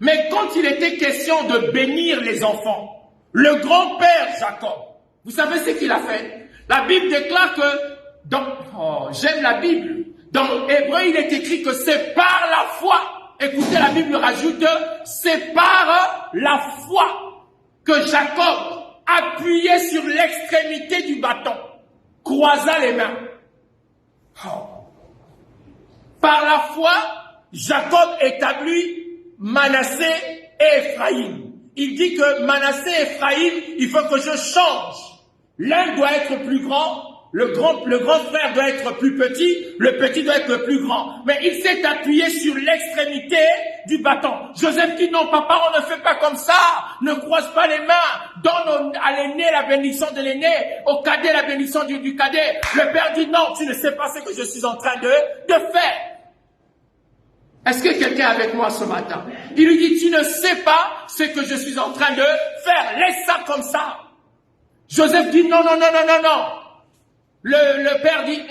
Mais quand il était question de bénir les enfants, le grand-père Jacob, vous savez ce qu'il a fait? La Bible déclare que, j'aime la Bible, dans Hébreu, il est écrit que c'est par la foi. Écoutez, la Bible rajoute, c'est par la foi que Jacob, appuyé sur l'extrémité du bâton, croisa les mains. Par la foi, Jacob établit Manassé et Ephraïm. Il dit que Manassé et Ephraïm, il faut que je change. L'un doit être plus grand, le grand frère doit être plus petit, le petit doit être le plus grand. Mais il s'est appuyé sur l'extrémité du bâton. Joseph dit non, papa, on ne fait pas comme ça. Ne croise pas les mains. Donne à l'aîné la bénédiction de l'aîné, au cadet la bénédiction du cadet. Le père dit non, tu ne sais pas ce que je suis en train de faire. Est-ce que quelqu'un est avec moi ce matin? Il lui dit, tu ne sais pas ce que je suis en train de faire. Laisse ça comme ça. Joseph dit, non. Le père dit,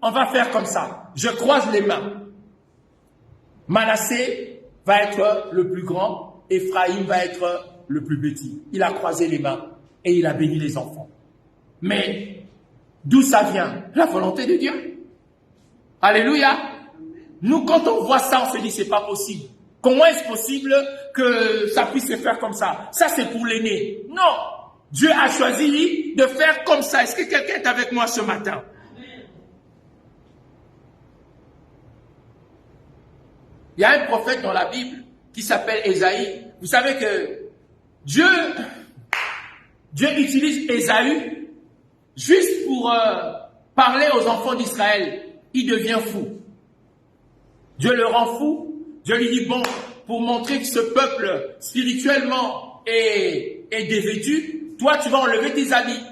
on va faire comme ça. Je croise les mains. Manassé va être le plus grand. Ephraïm va être le plus petit. Il a croisé les mains et il a béni les enfants. Mais d'où ça vient? La volonté de Dieu. Alléluia. Nous, quand on voit ça, on se dit, c'est pas possible. Comment est-ce possible que ça puisse se faire comme ça? Ça, c'est pour l'aîné. Non. Dieu a choisi de faire comme ça. Est-ce que quelqu'un est avec moi ce matin? Il y a un prophète dans la Bible qui s'appelle Ésaïe. Vous savez que Dieu utilise Ésaü juste pour parler aux enfants d'Israël. Il devient fou. Dieu le rend fou. Dieu lui dit, bon, pour montrer que ce peuple spirituellement est dévêtu, toi tu vas enlever tes habits.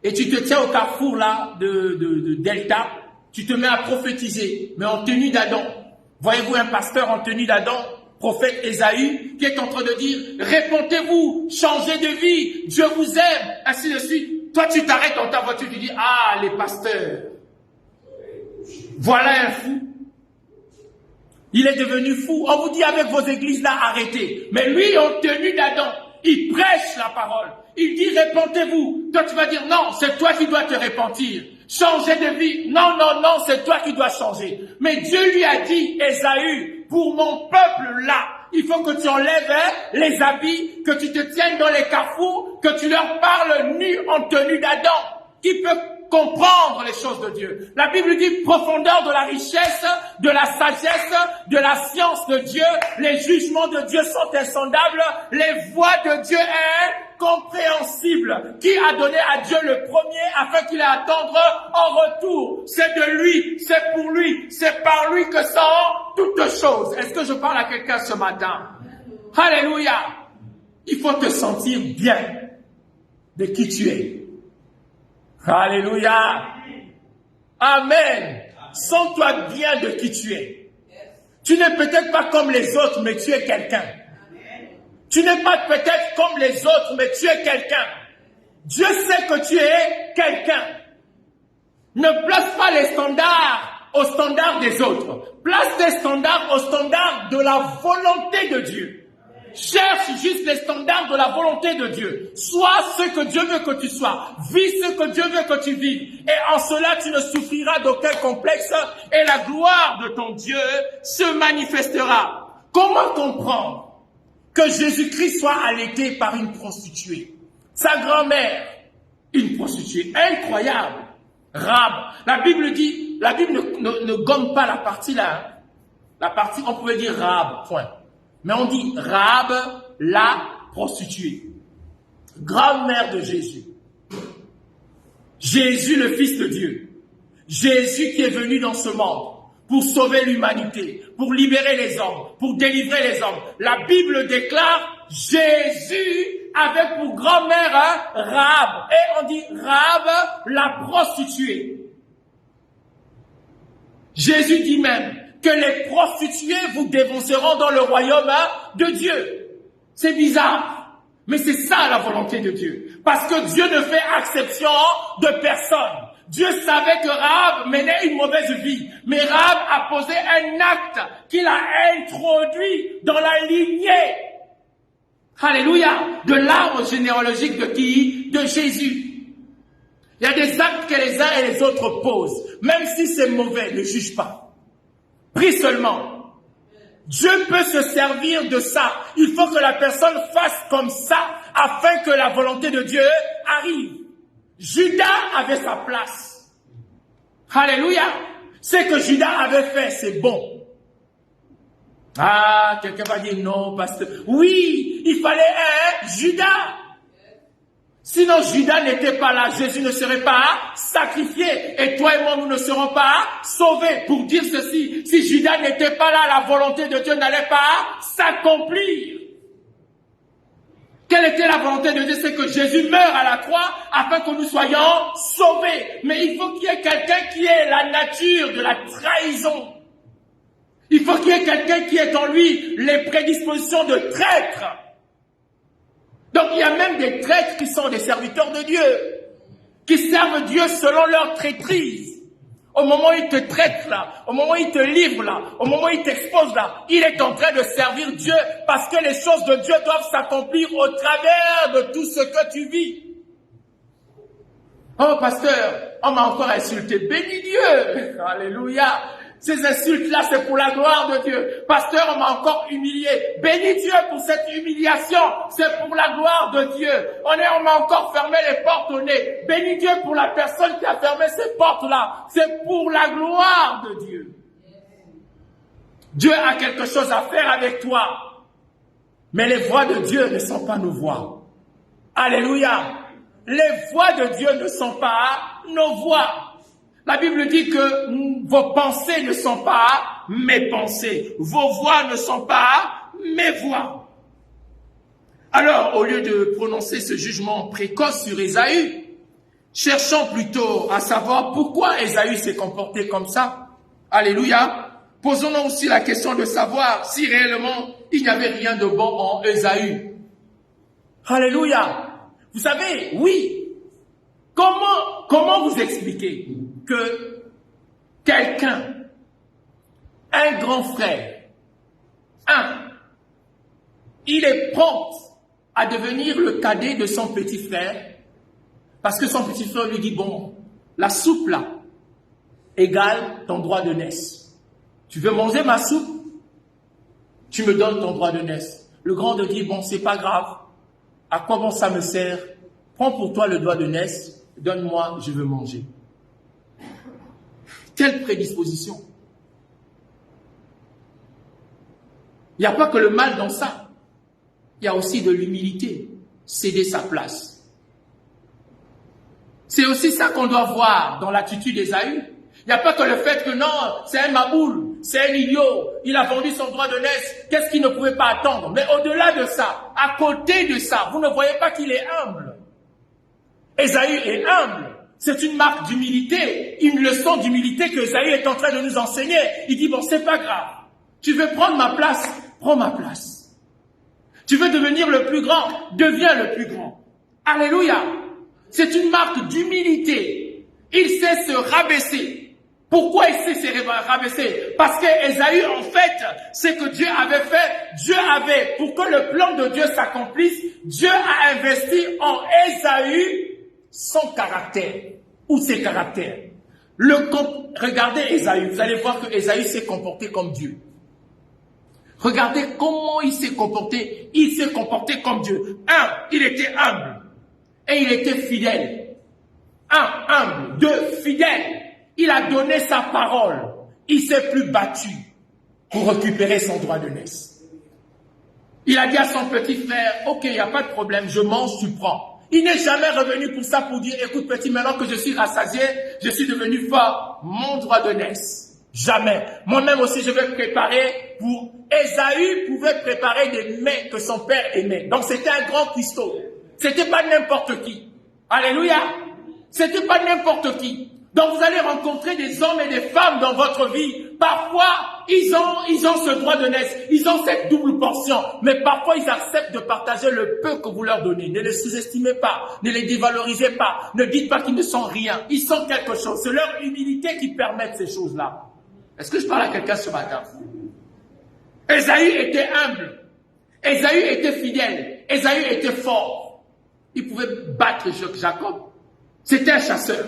Et tu te tiens au carrefour là de Delta, tu te mets à prophétiser, mais en tenue d'Adam. Voyez-vous un pasteur en tenue d'Adam, prophète Ésaü, qui est en train de dire, répondez-vous, changez de vie, Dieu vous aime, ainsi de suite. Toi tu t'arrêtes dans ta voiture, tu dis, ah les pasteurs, voilà un fou. Il est devenu fou. On vous dit avec vos églises là, arrêtez. Mais lui, en tenue d'Adam, il prêche la parole. Il dit, répentez-vous. Toi, tu vas dire, non, c'est toi qui dois te repentir. Changer de vie. Non, c'est toi qui dois changer. Mais Dieu lui a dit, Ésaü, pour mon peuple là, il faut que tu enlèves les habits, que tu te tiennes dans les carrefours, que tu leur parles nu en tenue d'Adam. Qui peut comprendre les choses de Dieu? La Bible dit profondeur de la richesse, de la sagesse, de la science de Dieu. Les jugements de Dieu sont insondables. Les voies de Dieu est compréhensible. Qui a donné à Dieu le premier afin qu'il ait à attendre en retour? C'est de lui, c'est pour lui, c'est par lui que sont toutes choses. Est-ce que je parle à quelqu'un ce matin? Alléluia. Il faut te sentir bien de qui tu es. Alléluia. Amen. sens-toi bien de qui tu es. Tu n'es peut-être pas comme les autres, mais tu es quelqu'un. Tu n'es pas peut-être comme les autres, mais tu es quelqu'un. Dieu sait que tu es quelqu'un. Ne place pas les standards aux standards des autres. Place tes standards aux standards de la volonté de Dieu. Cherche juste les standards de la volonté de Dieu. Sois ce que Dieu veut que tu sois. Vis ce que Dieu veut que tu vives. Et en cela, tu ne souffriras d'aucun complexe et la gloire de ton Dieu se manifestera. Comment comprendre que Jésus-Christ soit allaité par une prostituée? Sa grand-mère, une prostituée incroyable. Rahab. La Bible dit, la Bible ne gomme pas la partie là. La partie, on pouvait dire Rahab, point. Mais on dit Rahab, la prostituée. Grand-mère de Jésus. Jésus, le Fils de Dieu. Jésus qui est venu dans ce monde pour sauver l'humanité, pour libérer les hommes, pour délivrer les hommes. La Bible déclare Jésus avait pour grand-mère Rahab. Et on dit Rahab, la prostituée. Jésus dit même que les prostituées vous défonceront dans le royaume de Dieu. C'est bizarre, mais c'est ça la volonté de Dieu. Parce que Dieu ne fait exception de personne. Dieu savait que Rahab menait une mauvaise vie, mais Rahab a posé un acte qu'il a introduit dans la lignée, alléluia, de l'arbre généalogique de qui? De Jésus. Il y a des actes que les uns et les autres posent, même si c'est mauvais, ne juge pas. Prie seulement. Dieu peut se servir de ça. Il faut que la personne fasse comme ça afin que la volonté de Dieu arrive. Judas avait sa place. Alléluia. Ce que Judas avait fait, c'est bon. Ah, quelqu'un va dire non, pasteur. Oui, il fallait un Judas. Sinon, Judas n'était pas là, Jésus ne serait pas sacrifié. Et toi et moi, nous ne serons pas sauvés. Pour dire ceci, si Judas n'était pas là, la volonté de Dieu n'allait pas s'accomplir. Quelle était la volonté de Dieu? C'est que Jésus meure à la croix afin que nous soyons sauvés. Mais il faut qu'il y ait quelqu'un qui ait la nature de la trahison. Il faut qu'il y ait quelqu'un qui ait en lui les prédispositions de traître. Donc il y a même des traîtres qui sont des serviteurs de Dieu, qui servent Dieu selon leur traîtrise. Au moment où il te traite là, au moment où il te livre là, au moment où il t'expose là, il est en train de servir Dieu parce que les choses de Dieu doivent s'accomplir au travers de tout ce que tu vis. Oh pasteur, on m'a encore insulté. Bénis Dieu. Alléluia. Ces insultes-là, c'est pour la gloire de Dieu. Pasteur, on m'a encore humilié. Bénis Dieu pour cette humiliation. C'est pour la gloire de Dieu. On m'a encore fermé les portes au nez. Bénis Dieu pour la personne qui a fermé ces portes-là. C'est pour la gloire de Dieu. Dieu a quelque chose à faire avec toi. Mais les voix de Dieu ne sont pas nos voix. Alléluia. Les voix de Dieu ne sont pas nos voix. La Bible dit que vos pensées ne sont pas mes pensées. Vos voix ne sont pas mes voix. Alors, au lieu de prononcer ce jugement précoce sur Ésaü, cherchons plutôt à savoir pourquoi Ésaü s'est comporté comme ça. Alléluia. Posons-nous aussi la question de savoir si réellement il n'y avait rien de bon en Ésaü. Alléluia. Vous savez, oui. Comment vous expliquer que quelqu'un, un grand frère, il est prompt à devenir le cadet de son petit frère parce que son petit frère lui dit, bon, la soupe là égale ton droit de naissance. Tu veux manger ma soupe? Tu me donnes ton droit de naissance. Le grand de dit, bon, c'est pas grave. À quoi bon ça me sert? Prends pour toi le droit de naissance. Donne-moi, je veux manger. Quelle prédisposition! Il n'y a pas que le mal dans ça. Il y a aussi de l'humilité. Céder sa place. C'est aussi ça qu'on doit voir dans l'attitude d'Ésaü. Il n'y a pas que le fait que non, c'est un maboule, c'est un idiot, il a vendu son droit de naissance. Qu'est-ce qu'il ne pouvait pas attendre? Mais au-delà de ça, à côté de ça, vous ne voyez pas qu'il est humble. Ésaü est humble. C'est une marque d'humilité, une leçon d'humilité que Esaü est en train de nous enseigner. Il dit, bon, c'est pas grave. Tu veux prendre ma place? Prends ma place. Tu veux devenir le plus grand? Deviens le plus grand. Alléluia. C'est une marque d'humilité. Il sait se rabaisser. Pourquoi il sait se rabaisser? Parce que Esaü, en fait, c'est que Dieu avait fait, pour que le plan de Dieu s'accomplisse, Dieu a investi en Esaü son caractère ou ses caractères. Regardez Esaü, vous allez voir que Esaü s'est comporté comme Dieu. Regardez comment il s'est comporté. Il s'est comporté comme Dieu. Il était humble et il était fidèle. Humble. Fidèle. Il a donné sa parole. Il s'est plus battu pour récupérer son droit de naissance. Il a dit à son petit frère, ok, il n'y a pas de problème, je mange, tu prends. Il n'est jamais revenu pour ça, pour dire, écoute petit, maintenant que je suis rassasié, je suis devenu fort, mon droit de naissance. Jamais. Moi-même aussi, je vais préparer pour... Esaü pouvait préparer des mets que son père aimait. Donc c'était un grand cuistot. C'était pas n'importe qui. Alléluia. C'était pas n'importe qui. Donc vous allez rencontrer des hommes et des femmes dans votre vie. Parfois, ils ont ce droit de naissance. Ils ont cette double portion. Mais parfois, ils acceptent de partager le peu que vous leur donnez. Ne les sous-estimez pas. Ne les dévalorisez pas. Ne dites pas qu'ils ne sont rien. Ils sont quelque chose. C'est leur humilité qui permet ces choses-là. Est-ce que je parle à quelqu'un ce matin? Esaü était humble. Esaü était fidèle. Esaü était fort. Il pouvait battre Jacob. C'était un chasseur.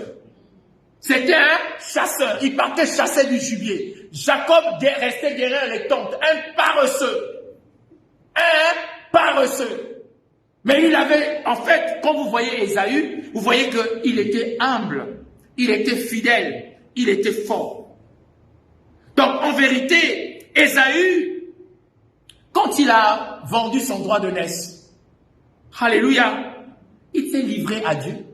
C'était un chasseur. Il partait chasser du gibier. Jacob restait derrière les tentes. Un paresseux. Mais il avait, en fait, quand vous voyez Esaü, vous voyez qu'il était humble. Il était fidèle. Il était fort. Donc, en vérité, Esaü, quand il a vendu son droit de naissance, alléluia, il s'est livré à Dieu.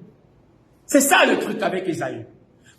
C'est ça le truc avec Esaü.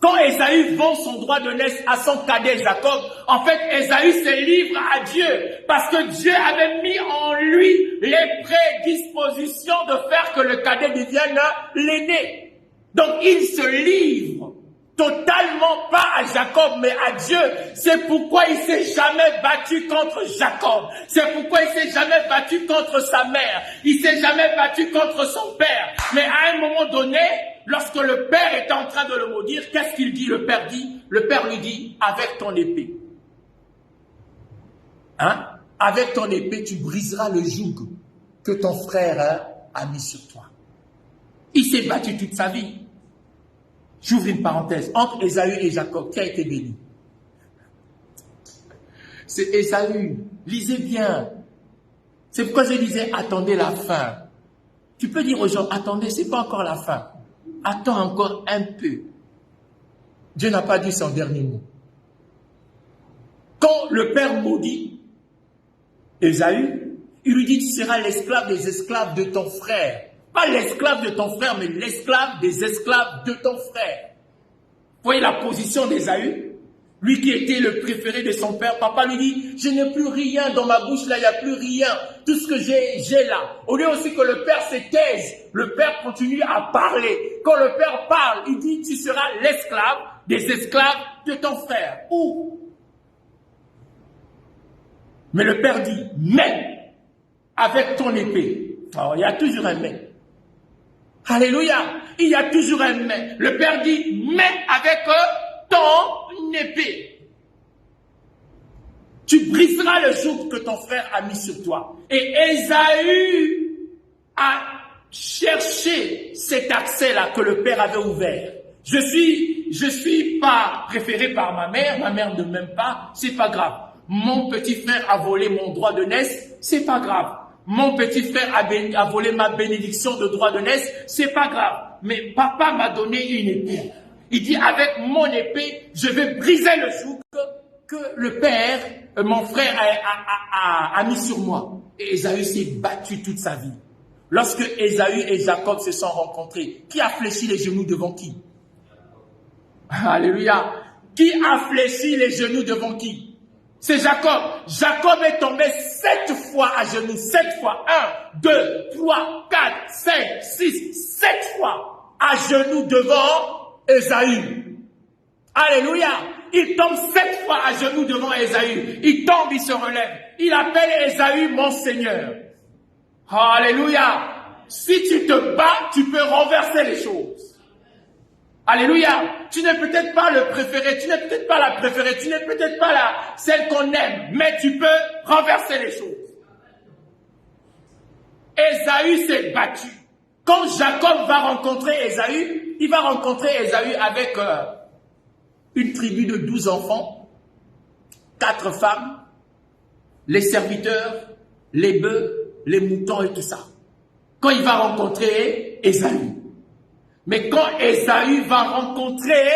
Quand Esaü vend son droit de naissance à son cadet Jacob, en fait, Esaü se livre à Dieu parce que Dieu avait mis en lui les prédispositions de faire que le cadet devienne l'aîné. Donc, il se livre totalement pas à Jacob, mais à Dieu. C'est pourquoi il s'est jamais battu contre Jacob. C'est pourquoi il s'est jamais battu contre sa mère. Il s'est jamais battu contre son père. Mais à un moment donné, lorsque le père était en train de le maudire, qu'est-ce qu'il dit? Le père lui dit, avec ton épée. Avec ton épée, tu briseras le joug que ton frère a mis sur toi. Il s'est battu toute sa vie. J'ouvre une parenthèse. Entre Esaü et Jacob, qui a été béni? C'est Esaü. Lisez bien. C'est pourquoi je disais, attendez la fin. Tu peux dire aux gens, attendez, c'est pas encore la fin. Attends encore un peu. Dieu n'a pas dit son dernier mot. Quand le père maudit Esaü, il lui dit, tu seras l'esclave des esclaves de ton frère. Pas l'esclave de ton frère, mais l'esclave des esclaves de ton frère. Vous voyez la position d'Esaü? Lui qui était le préféré de son père, papa lui dit, je n'ai plus rien dans ma bouche, là, il n'y a plus rien. Tout ce que j'ai là. Au lieu aussi que le père se taise, le père continue à parler. Quand le père parle, il dit, tu seras l'esclave des esclaves de ton frère. Où? Mais le père dit, mais, avec ton épée. Alors, il y a toujours un mais. Alléluia. Il y a toujours un mais. Le père dit, mais avec ton épée. Tu briseras le joug que ton frère a mis sur toi. Et Esaü a cherché cet accès-là que le père avait ouvert. Je suis pas préféré par ma mère ne m'aime pas, c'est pas grave. Mon petit frère a volé mon droit de naissance, c'est pas grave. Mon petit frère a volé ma bénédiction de droit de naissance, c'est pas grave. Mais papa m'a donné une épée. Il dit, avec mon épée, je vais briser le joug que le père, mon frère, a mis sur moi. Et Esaü s'est battu toute sa vie. Lorsque Esaü et Jacob se sont rencontrés, qui a fléchi les genoux devant qui? Alléluia. Qui a fléchi les genoux devant qui? C'est Jacob. Jacob est tombé 7 fois à genoux. 7 fois. 1, 2, 3, 4, 5, 6, 7 fois à genoux devant Ésaü. Alléluia. Il tombe 7 fois à genoux devant Ésaü. Il tombe, il se relève. Il appelle Ésaü mon Seigneur. Alléluia. Si tu te bats, tu peux renverser les choses. Alléluia. Tu n'es peut-être pas le préféré, tu n'es peut-être pas la préférée, tu n'es peut-être pas celle qu'on aime, mais tu peux renverser les choses. Ésaü s'est battu. Quand Jacob va rencontrer Ésaü, il va rencontrer Ésaü avec une tribu de 12 enfants, 4 femmes, les serviteurs, les bœufs, les moutons et tout ça. Quand il va rencontrer Ésaü. Mais quand Ésaü va rencontrer,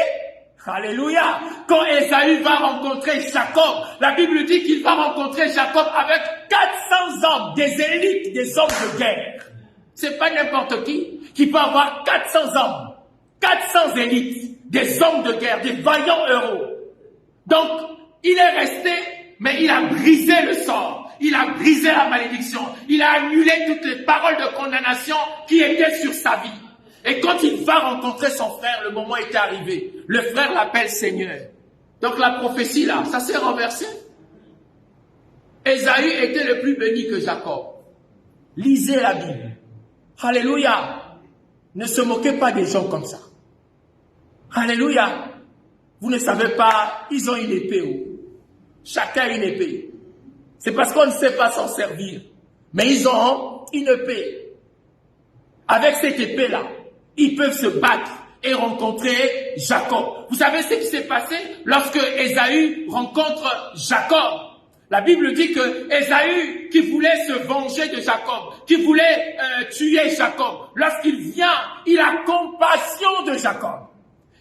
alléluia, quand Ésaü va rencontrer Jacob, la Bible dit qu'il va rencontrer Jacob avec 400 hommes, des élites, des hommes de guerre. C'est pas n'importe qui peut avoir 400 hommes, 400 élites, des hommes de guerre, des vaillants héros. Donc, il est resté, mais il a brisé le sort. Il a brisé la malédiction. Il a annulé toutes les paroles de condamnation qui étaient sur sa vie. Et quand il va rencontrer son frère, le moment était arrivé. Le frère l'appelle Seigneur. Donc la prophétie là, ça s'est renversé. Ésaü était le plus béni que Jacob. Lisez la Bible. Alléluia. Ne se moquez pas des gens comme ça. Alléluia. Vous ne savez pas, ils ont une épée. Chacun une épée. C'est parce qu'on ne sait pas s'en servir. Mais ils ont une épée. Avec cette épée-là, ils peuvent se battre et rencontrer Jacob. Vous savez ce qui s'est passé lorsque Ésaü rencontre Jacob? La Bible dit que Ésaü, qui voulait se venger de Jacob, qui voulait tuer Jacob, lorsqu'il vient, il a compassion de Jacob.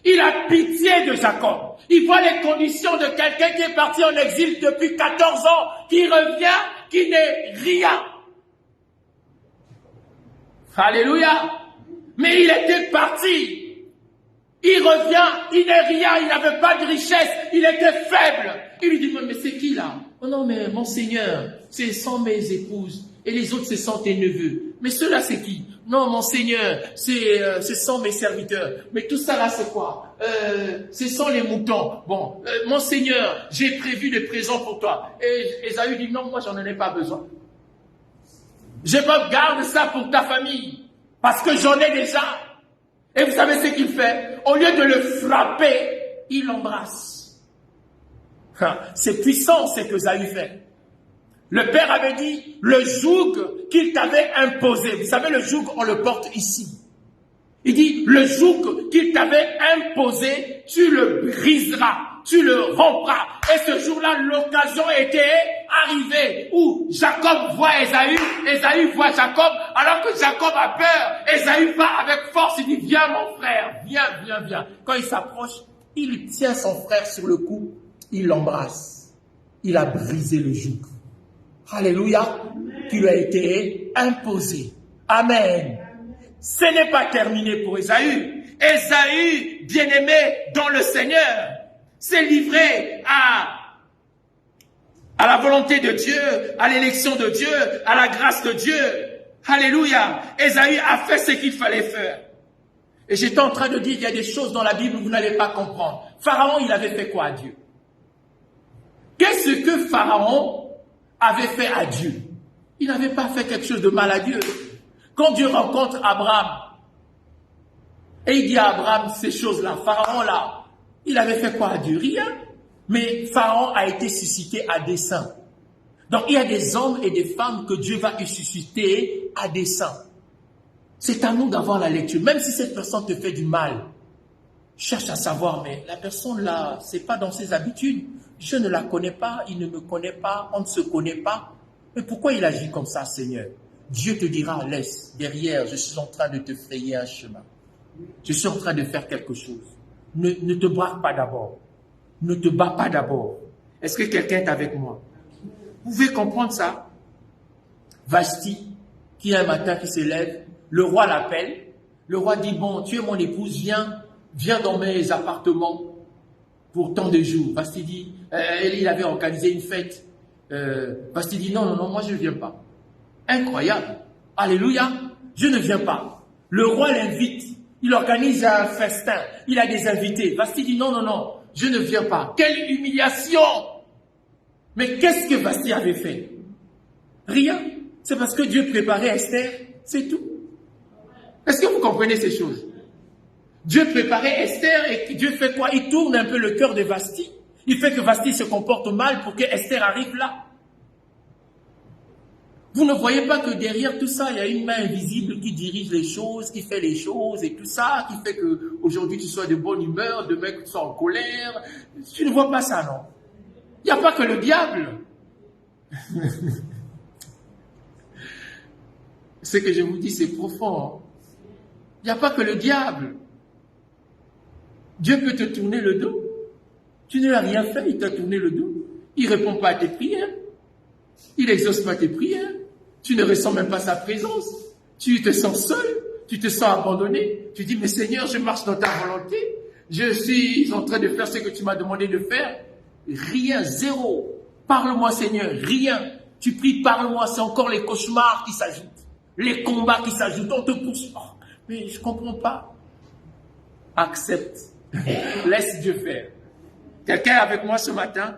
Il a pitié de Jacob. Il voit les conditions de quelqu'un qui est parti en exil depuis 14 ans, qui revient, qui n'est rien. Alléluia. Mais il était parti. Il revient, il n'est rien, il n'avait pas de richesse, il était faible. Il lui dit, mais c'est qui là? Oh non, mais mon Seigneur, ce sont mes épouses. Et les autres, ce sont tes neveux. Mais ceux-là, c'est qui? Non, mon Seigneur, ce sont mes serviteurs. Mais tout ça là, c'est quoi? Ce sont les moutons. Bon, mon Seigneur, j'ai prévu des présents pour toi. Et Ésaü dit, non, moi, j'en ai pas besoin. Je pas garde ça pour ta famille. Parce que j'en ai déjà. Et vous savez ce qu'il fait? Au lieu de le frapper, il l'embrasse. C'est puissant ce que Ésaü fait. Le père avait dit, le joug qu'il t'avait imposé. Vous savez, le joug, on le porte ici. Il dit, le joug qu'il t'avait imposé, tu le briseras, tu le rompras. Et ce jour-là, l'occasion était arrivée où Jacob voit Ésaü, Ésaü voit Jacob, alors que Jacob a peur. Ésaü va avec force, il dit, viens mon frère, viens. Quand il s'approche, il tient son frère sur le cou, il l'embrasse. Il a brisé le joug. Alléluia, qui lui a été imposé. Amen. Ce n'est pas terminé pour Ésaü. Ésaü, bien-aimé dans le Seigneur, s'est livré à la volonté de Dieu, à l'élection de Dieu, à la grâce de Dieu. Alléluia. Ésaü a fait ce qu'il fallait faire. Et j'étais en train de dire, il y a des choses dans la Bible que vous n'allez pas comprendre. Pharaon, il avait fait quoi à Dieu? Qu'est-ce que Pharaon avait fait à Dieu? Il n'avait pas fait quelque chose de mal à Dieu. Quand Dieu rencontre Abraham, et il dit à Abraham ces choses-là, Pharaon là, il avait fait quoi à Dieu? Rien. Mais Pharaon a été suscité à dessein. Donc il y a des hommes et des femmes que Dieu va susciter à dessein. C'est à nous d'avoir la lecture. Même si cette personne te fait du mal, cherche à savoir, mais la personne là, c'est pas dans ses habitudes. Je ne la connais pas, il ne me connaît pas, on ne se connaît pas. Mais pourquoi il agit comme ça, Seigneur? Dieu te dira, laisse, derrière, je suis en train de te frayer un chemin. Je suis en train de faire quelque chose. Ne te braque pas d'abord. Ne te bats pas d'abord. Est-ce que quelqu'un est avec moi? Vous pouvez comprendre ça? Vashti, qui un matin qui se lève, le roi l'appelle. Le roi dit, bon, tu es mon épouse, viens dans mes appartements pour tant de jours. Vashti dit, il avait organisé une fête. Vashti dit, non, moi je ne viens pas. Incroyable. Alléluia. Je ne viens pas. Le roi l'invite. Il organise un festin. Il a des invités. Vasti dit non, non, non, je ne viens pas. Quelle humiliation! Mais qu'est-ce que Vasti avait fait? Rien. C'est parce que Dieu préparait Esther, c'est tout. Est-ce que vous comprenez ces choses? Dieu préparait Esther et Dieu fait quoi? Il tourne un peu le cœur de Vasti. Il fait que Vasti se comporte mal pour que Esther arrive là. Vous ne voyez pas que derrière tout ça, il y a une main invisible qui dirige les choses, qui fait les choses et tout ça, qui fait que aujourd'hui tu sois de bonne humeur, demain que tu sois en colère. Tu ne vois pas ça, non? Il n'y a pas que le diable. Ce que je vous dis, c'est profond. Il n'y a pas que le diable. Dieu peut te tourner le dos. Tu ne lui as rien fait, il t'a tourné le dos. Il ne répond pas à tes prières. Il n'exauce pas tes prières. Tu ne ressens même pas sa présence. Tu te sens seul. Tu te sens abandonné. Tu dis, mais Seigneur, je marche dans ta volonté. Je suis en train de faire ce que tu m'as demandé de faire. Rien, zéro. Parle-moi, Seigneur, rien. Tu pries, parle-moi. C'est encore les cauchemars qui s'ajoutent. Les combats qui s'ajoutent. On te pousse. Oh, mais je ne comprends pas. Accepte. Laisse Dieu faire. Quelqu'un est avec moi ce matin?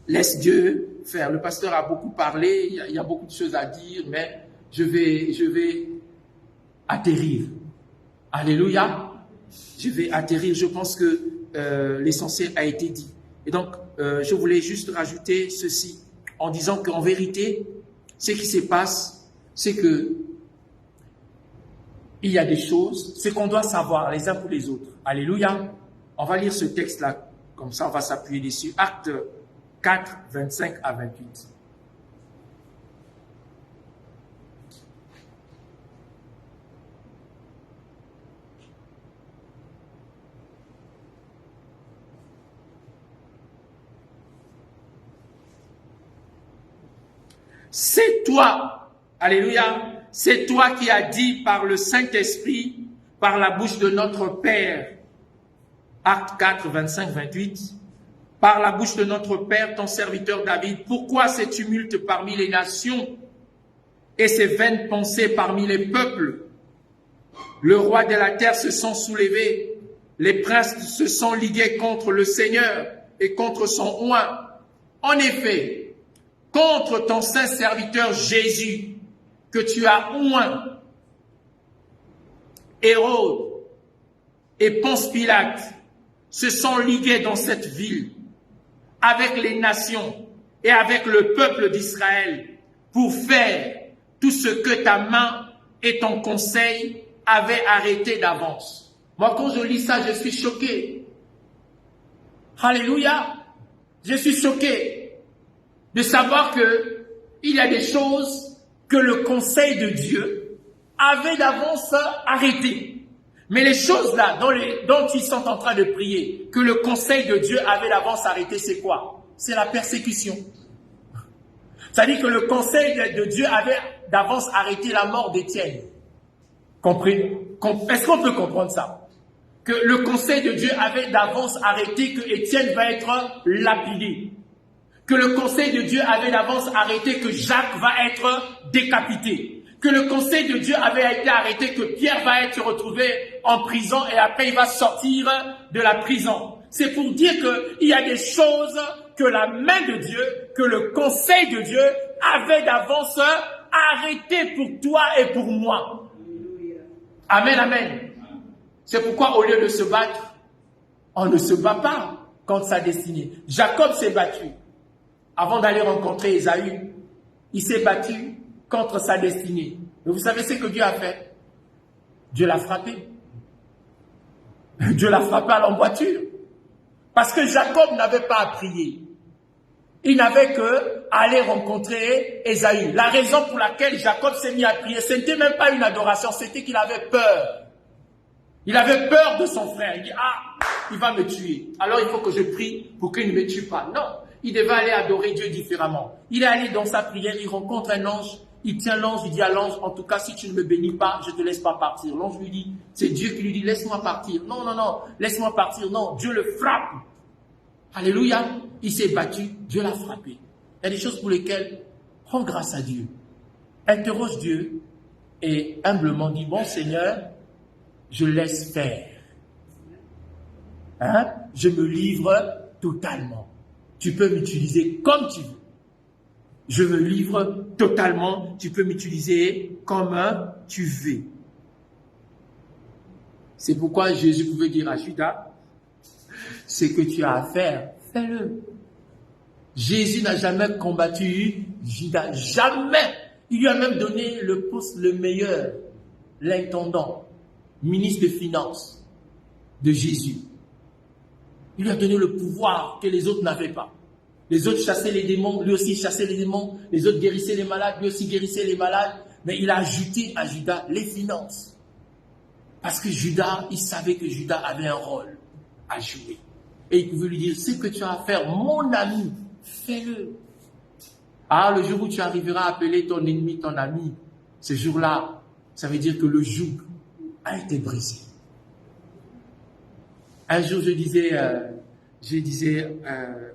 Laisse Dieu faire. Le pasteur a beaucoup parlé, il y a beaucoup de choses à dire, mais je vais atterrir. Alléluia. Je vais atterrir. Je pense que l'essentiel a été dit. Et donc, je voulais juste rajouter ceci en disant qu'en vérité, ce qui se passe, c'est que il y a des choses, c'est qu'on doit savoir les uns pour les autres. Alléluia. On va lire ce texte-là, comme ça on va s'appuyer dessus. Acte 4, 25 à 28. C'est toi, alléluia, c'est toi qui as dit par le Saint-Esprit, par la bouche de notre Père, Acte 4, 25, 28, par la bouche de notre Père, ton serviteur David, pourquoi ces tumultes parmi les nations et ces vaines pensées parmi les peuples? Le roi de la terre se sont soulevés, les princes se sont ligués contre le Seigneur et contre son oint. En effet, contre ton saint serviteur Jésus, que tu as oint, Hérode et Ponce Pilate se sont ligués dans cette ville avec les nations et avec le peuple d'Israël pour faire tout ce que ta main et ton conseil avaient arrêté d'avance. Moi, quand je lis ça, je suis choqué. Alléluia. Je suis choqué de savoir que il y a des choses que le conseil de Dieu avait d'avance arrêtées. Mais les choses là dont ils sont en train de prier, que le conseil de Dieu avait d'avance arrêté, c'est quoi? C'est la persécution. C'est-à-dire que le conseil de Dieu avait d'avance arrêté la mort d'Étienne. Comprenez? Est-ce qu'on peut comprendre ça? Que le conseil de Dieu avait d'avance arrêté que Étienne va être lapidé. Que le conseil de Dieu avait d'avance arrêté que Jacques va être décapité. Que le conseil de Dieu avait été arrêté, que Pierre va être retrouvé en prison et après il va sortir de la prison. C'est pour dire qu'il y a des choses que la main de Dieu, que le conseil de Dieu avait d'avance arrêté pour toi et pour moi. Amen, amen. C'est pourquoi au lieu de se battre, on ne se bat pas contre sa destinée. Jacob s'est battu avant d'aller rencontrer Ésaü. Il s'est battu contre sa destinée. Mais vous savez ce que Dieu a fait? Dieu l'a frappé. Dieu l'a frappé à l'emboîture. Parce que Jacob n'avait pas à prier. Il n'avait que aller rencontrer Ésaü. La raison pour laquelle Jacob s'est mis à prier, ce n'était même pas une adoration, c'était qu'il avait peur. Il avait peur de son frère. Il dit, il va me tuer. Alors il faut que je prie pour qu'il ne me tue pas. Non, il devait aller adorer Dieu différemment. Il est allé dans sa prière, il rencontre un ange. Il tient l'ange, il dit à l'ange, en tout cas, si tu ne me bénis pas, je ne te laisse pas partir. L'ange lui dit, c'est Dieu qui lui dit, laisse-moi partir. Non, non, non, laisse-moi partir. Non, Dieu le frappe. Alléluia. Il s'est battu, Dieu l'a frappé. Il y a des choses pour lesquelles, rends grâce à Dieu. Interroge Dieu et humblement dit, bon Seigneur, je laisse faire. Hein? Je me livre totalement. Tu peux m'utiliser comme tu veux. Je me livre totalement. Tu peux m'utiliser comme tu veux. C'est pourquoi Jésus pouvait dire à Judas, ce que tu as à faire, fais-le. Jésus n'a jamais combattu Judas, jamais. Il lui a même donné le poste le meilleur, l'intendant, ministre des Finances de Jésus. Il lui a donné le pouvoir que les autres n'avaient pas. Les autres chassaient les démons, lui aussi chassait les démons. Les autres guérissaient les malades, lui aussi guérissait les malades. Mais il a ajouté à Judas les finances. Parce que Judas, il savait que Judas avait un rôle à jouer. Et il pouvait lui dire, ce que tu as à faire, mon ami, fais-le. Ah, le jour où tu arriveras à appeler ton ennemi ton ami, ce jour-là, ça veut dire que le joug a été brisé. Un jour, je disais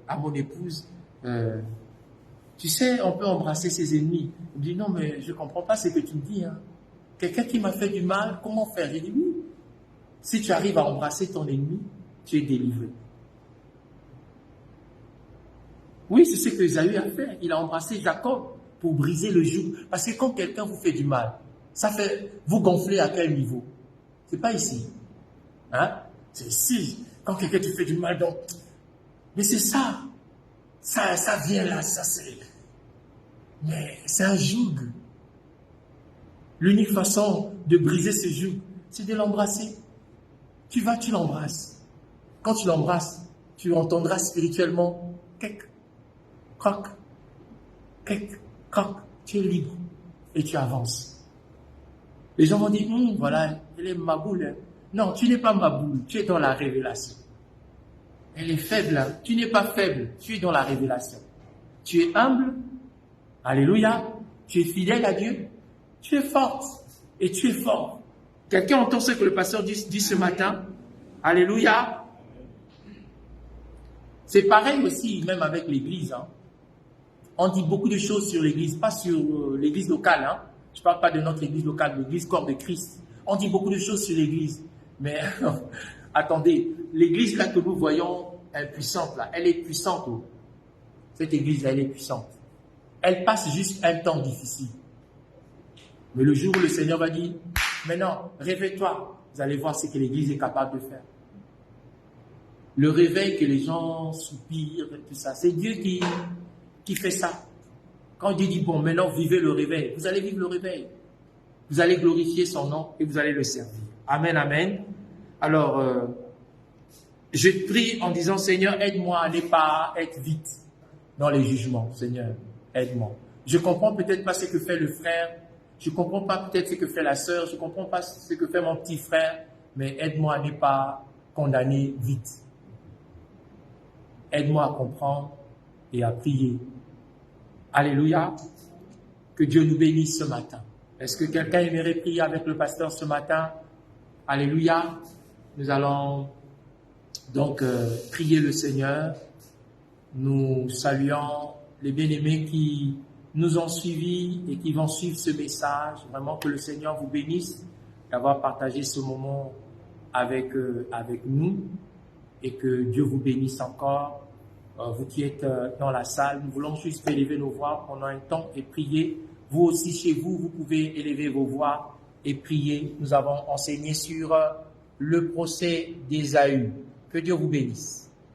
à mon épouse, tu sais, on peut embrasser ses ennemis. Elle me dit, non, mais je ne comprends pas ce que tu me dis. Hein. Quelqu'un qui m'a fait du mal, comment faire? J'ai dit, oui. Si tu arrives à embrasser ton ennemi, tu es délivré. Oui, c'est ce que Esaü a fait. Il a embrassé Jacob pour briser le joug. Parce que quand quelqu'un vous fait du mal, ça fait vous gonfler à quel niveau? C'est pas ici. Hein? C'est ici. Quand quelqu'un te fait du mal, donc. Mais c'est ça. Ça vient là, ça c'est. Mais c'est un joug. L'unique façon de briser ce joug, c'est de l'embrasser. Tu l'embrasses. Quand tu l'embrasses, tu entendras spirituellement kek, croc, kek, croc. Tu es libre et tu avances. Les gens vont dire, voilà, elle est ma boule. Hein. Non, tu n'es pas ma boule, tu es dans la révélation. Elle est faible, hein. Tu n'es pas faible, tu es dans la révélation. Tu es humble, alléluia, tu es fidèle à Dieu, tu es forte et tu es fort. Quelqu'un entend ce que le pasteur dit ce matin? Alléluia. C'est pareil aussi, même avec l'église. Hein. On dit beaucoup de choses sur l'église, pas sur l'église locale. Hein. Je ne parle pas de notre église locale, de l'église corps de Christ. On dit beaucoup de choses sur l'église. Mais attendez, l'église là que nous voyons impuissante, là, elle est puissante. Oh. Cette église là, elle est puissante. Elle passe juste un temps difficile. Mais le jour où le Seigneur va dire, maintenant, réveille-toi, vous allez voir ce que l'église est capable de faire. Le réveil que les gens soupirent, tout ça, c'est Dieu qui fait ça. Quand Dieu dit, bon, maintenant, vivez le réveil, vous allez vivre le réveil. Vous allez glorifier son nom et vous allez le servir. Amen, amen. Alors, je prie en disant, Seigneur, aide-moi à ne pas être vite dans les jugements. Seigneur, aide-moi. Je ne comprends peut-être pas ce que fait le frère. Je ne comprends pas peut-être ce que fait la sœur. Je ne comprends pas ce que fait mon petit frère. Mais aide-moi à ne pas condamner vite. Aide-moi à comprendre et à prier. Alléluia. Que Dieu nous bénisse ce matin. Est-ce que quelqu'un aimerait prier avec le pasteur ce matin? Alléluia. Nous allons donc prier le Seigneur. Nous saluons les bien-aimés qui nous ont suivis et qui vont suivre ce message. Vraiment que le Seigneur vous bénisse d'avoir partagé ce moment avec nous et que Dieu vous bénisse encore. Vous qui êtes dans la salle, nous voulons juste élever nos voix pendant un temps et prier. Vous aussi chez vous, vous pouvez élever vos voix et prier. Nous avons enseigné sur le procès d'Ésaü. Que Dieu vous bénisse.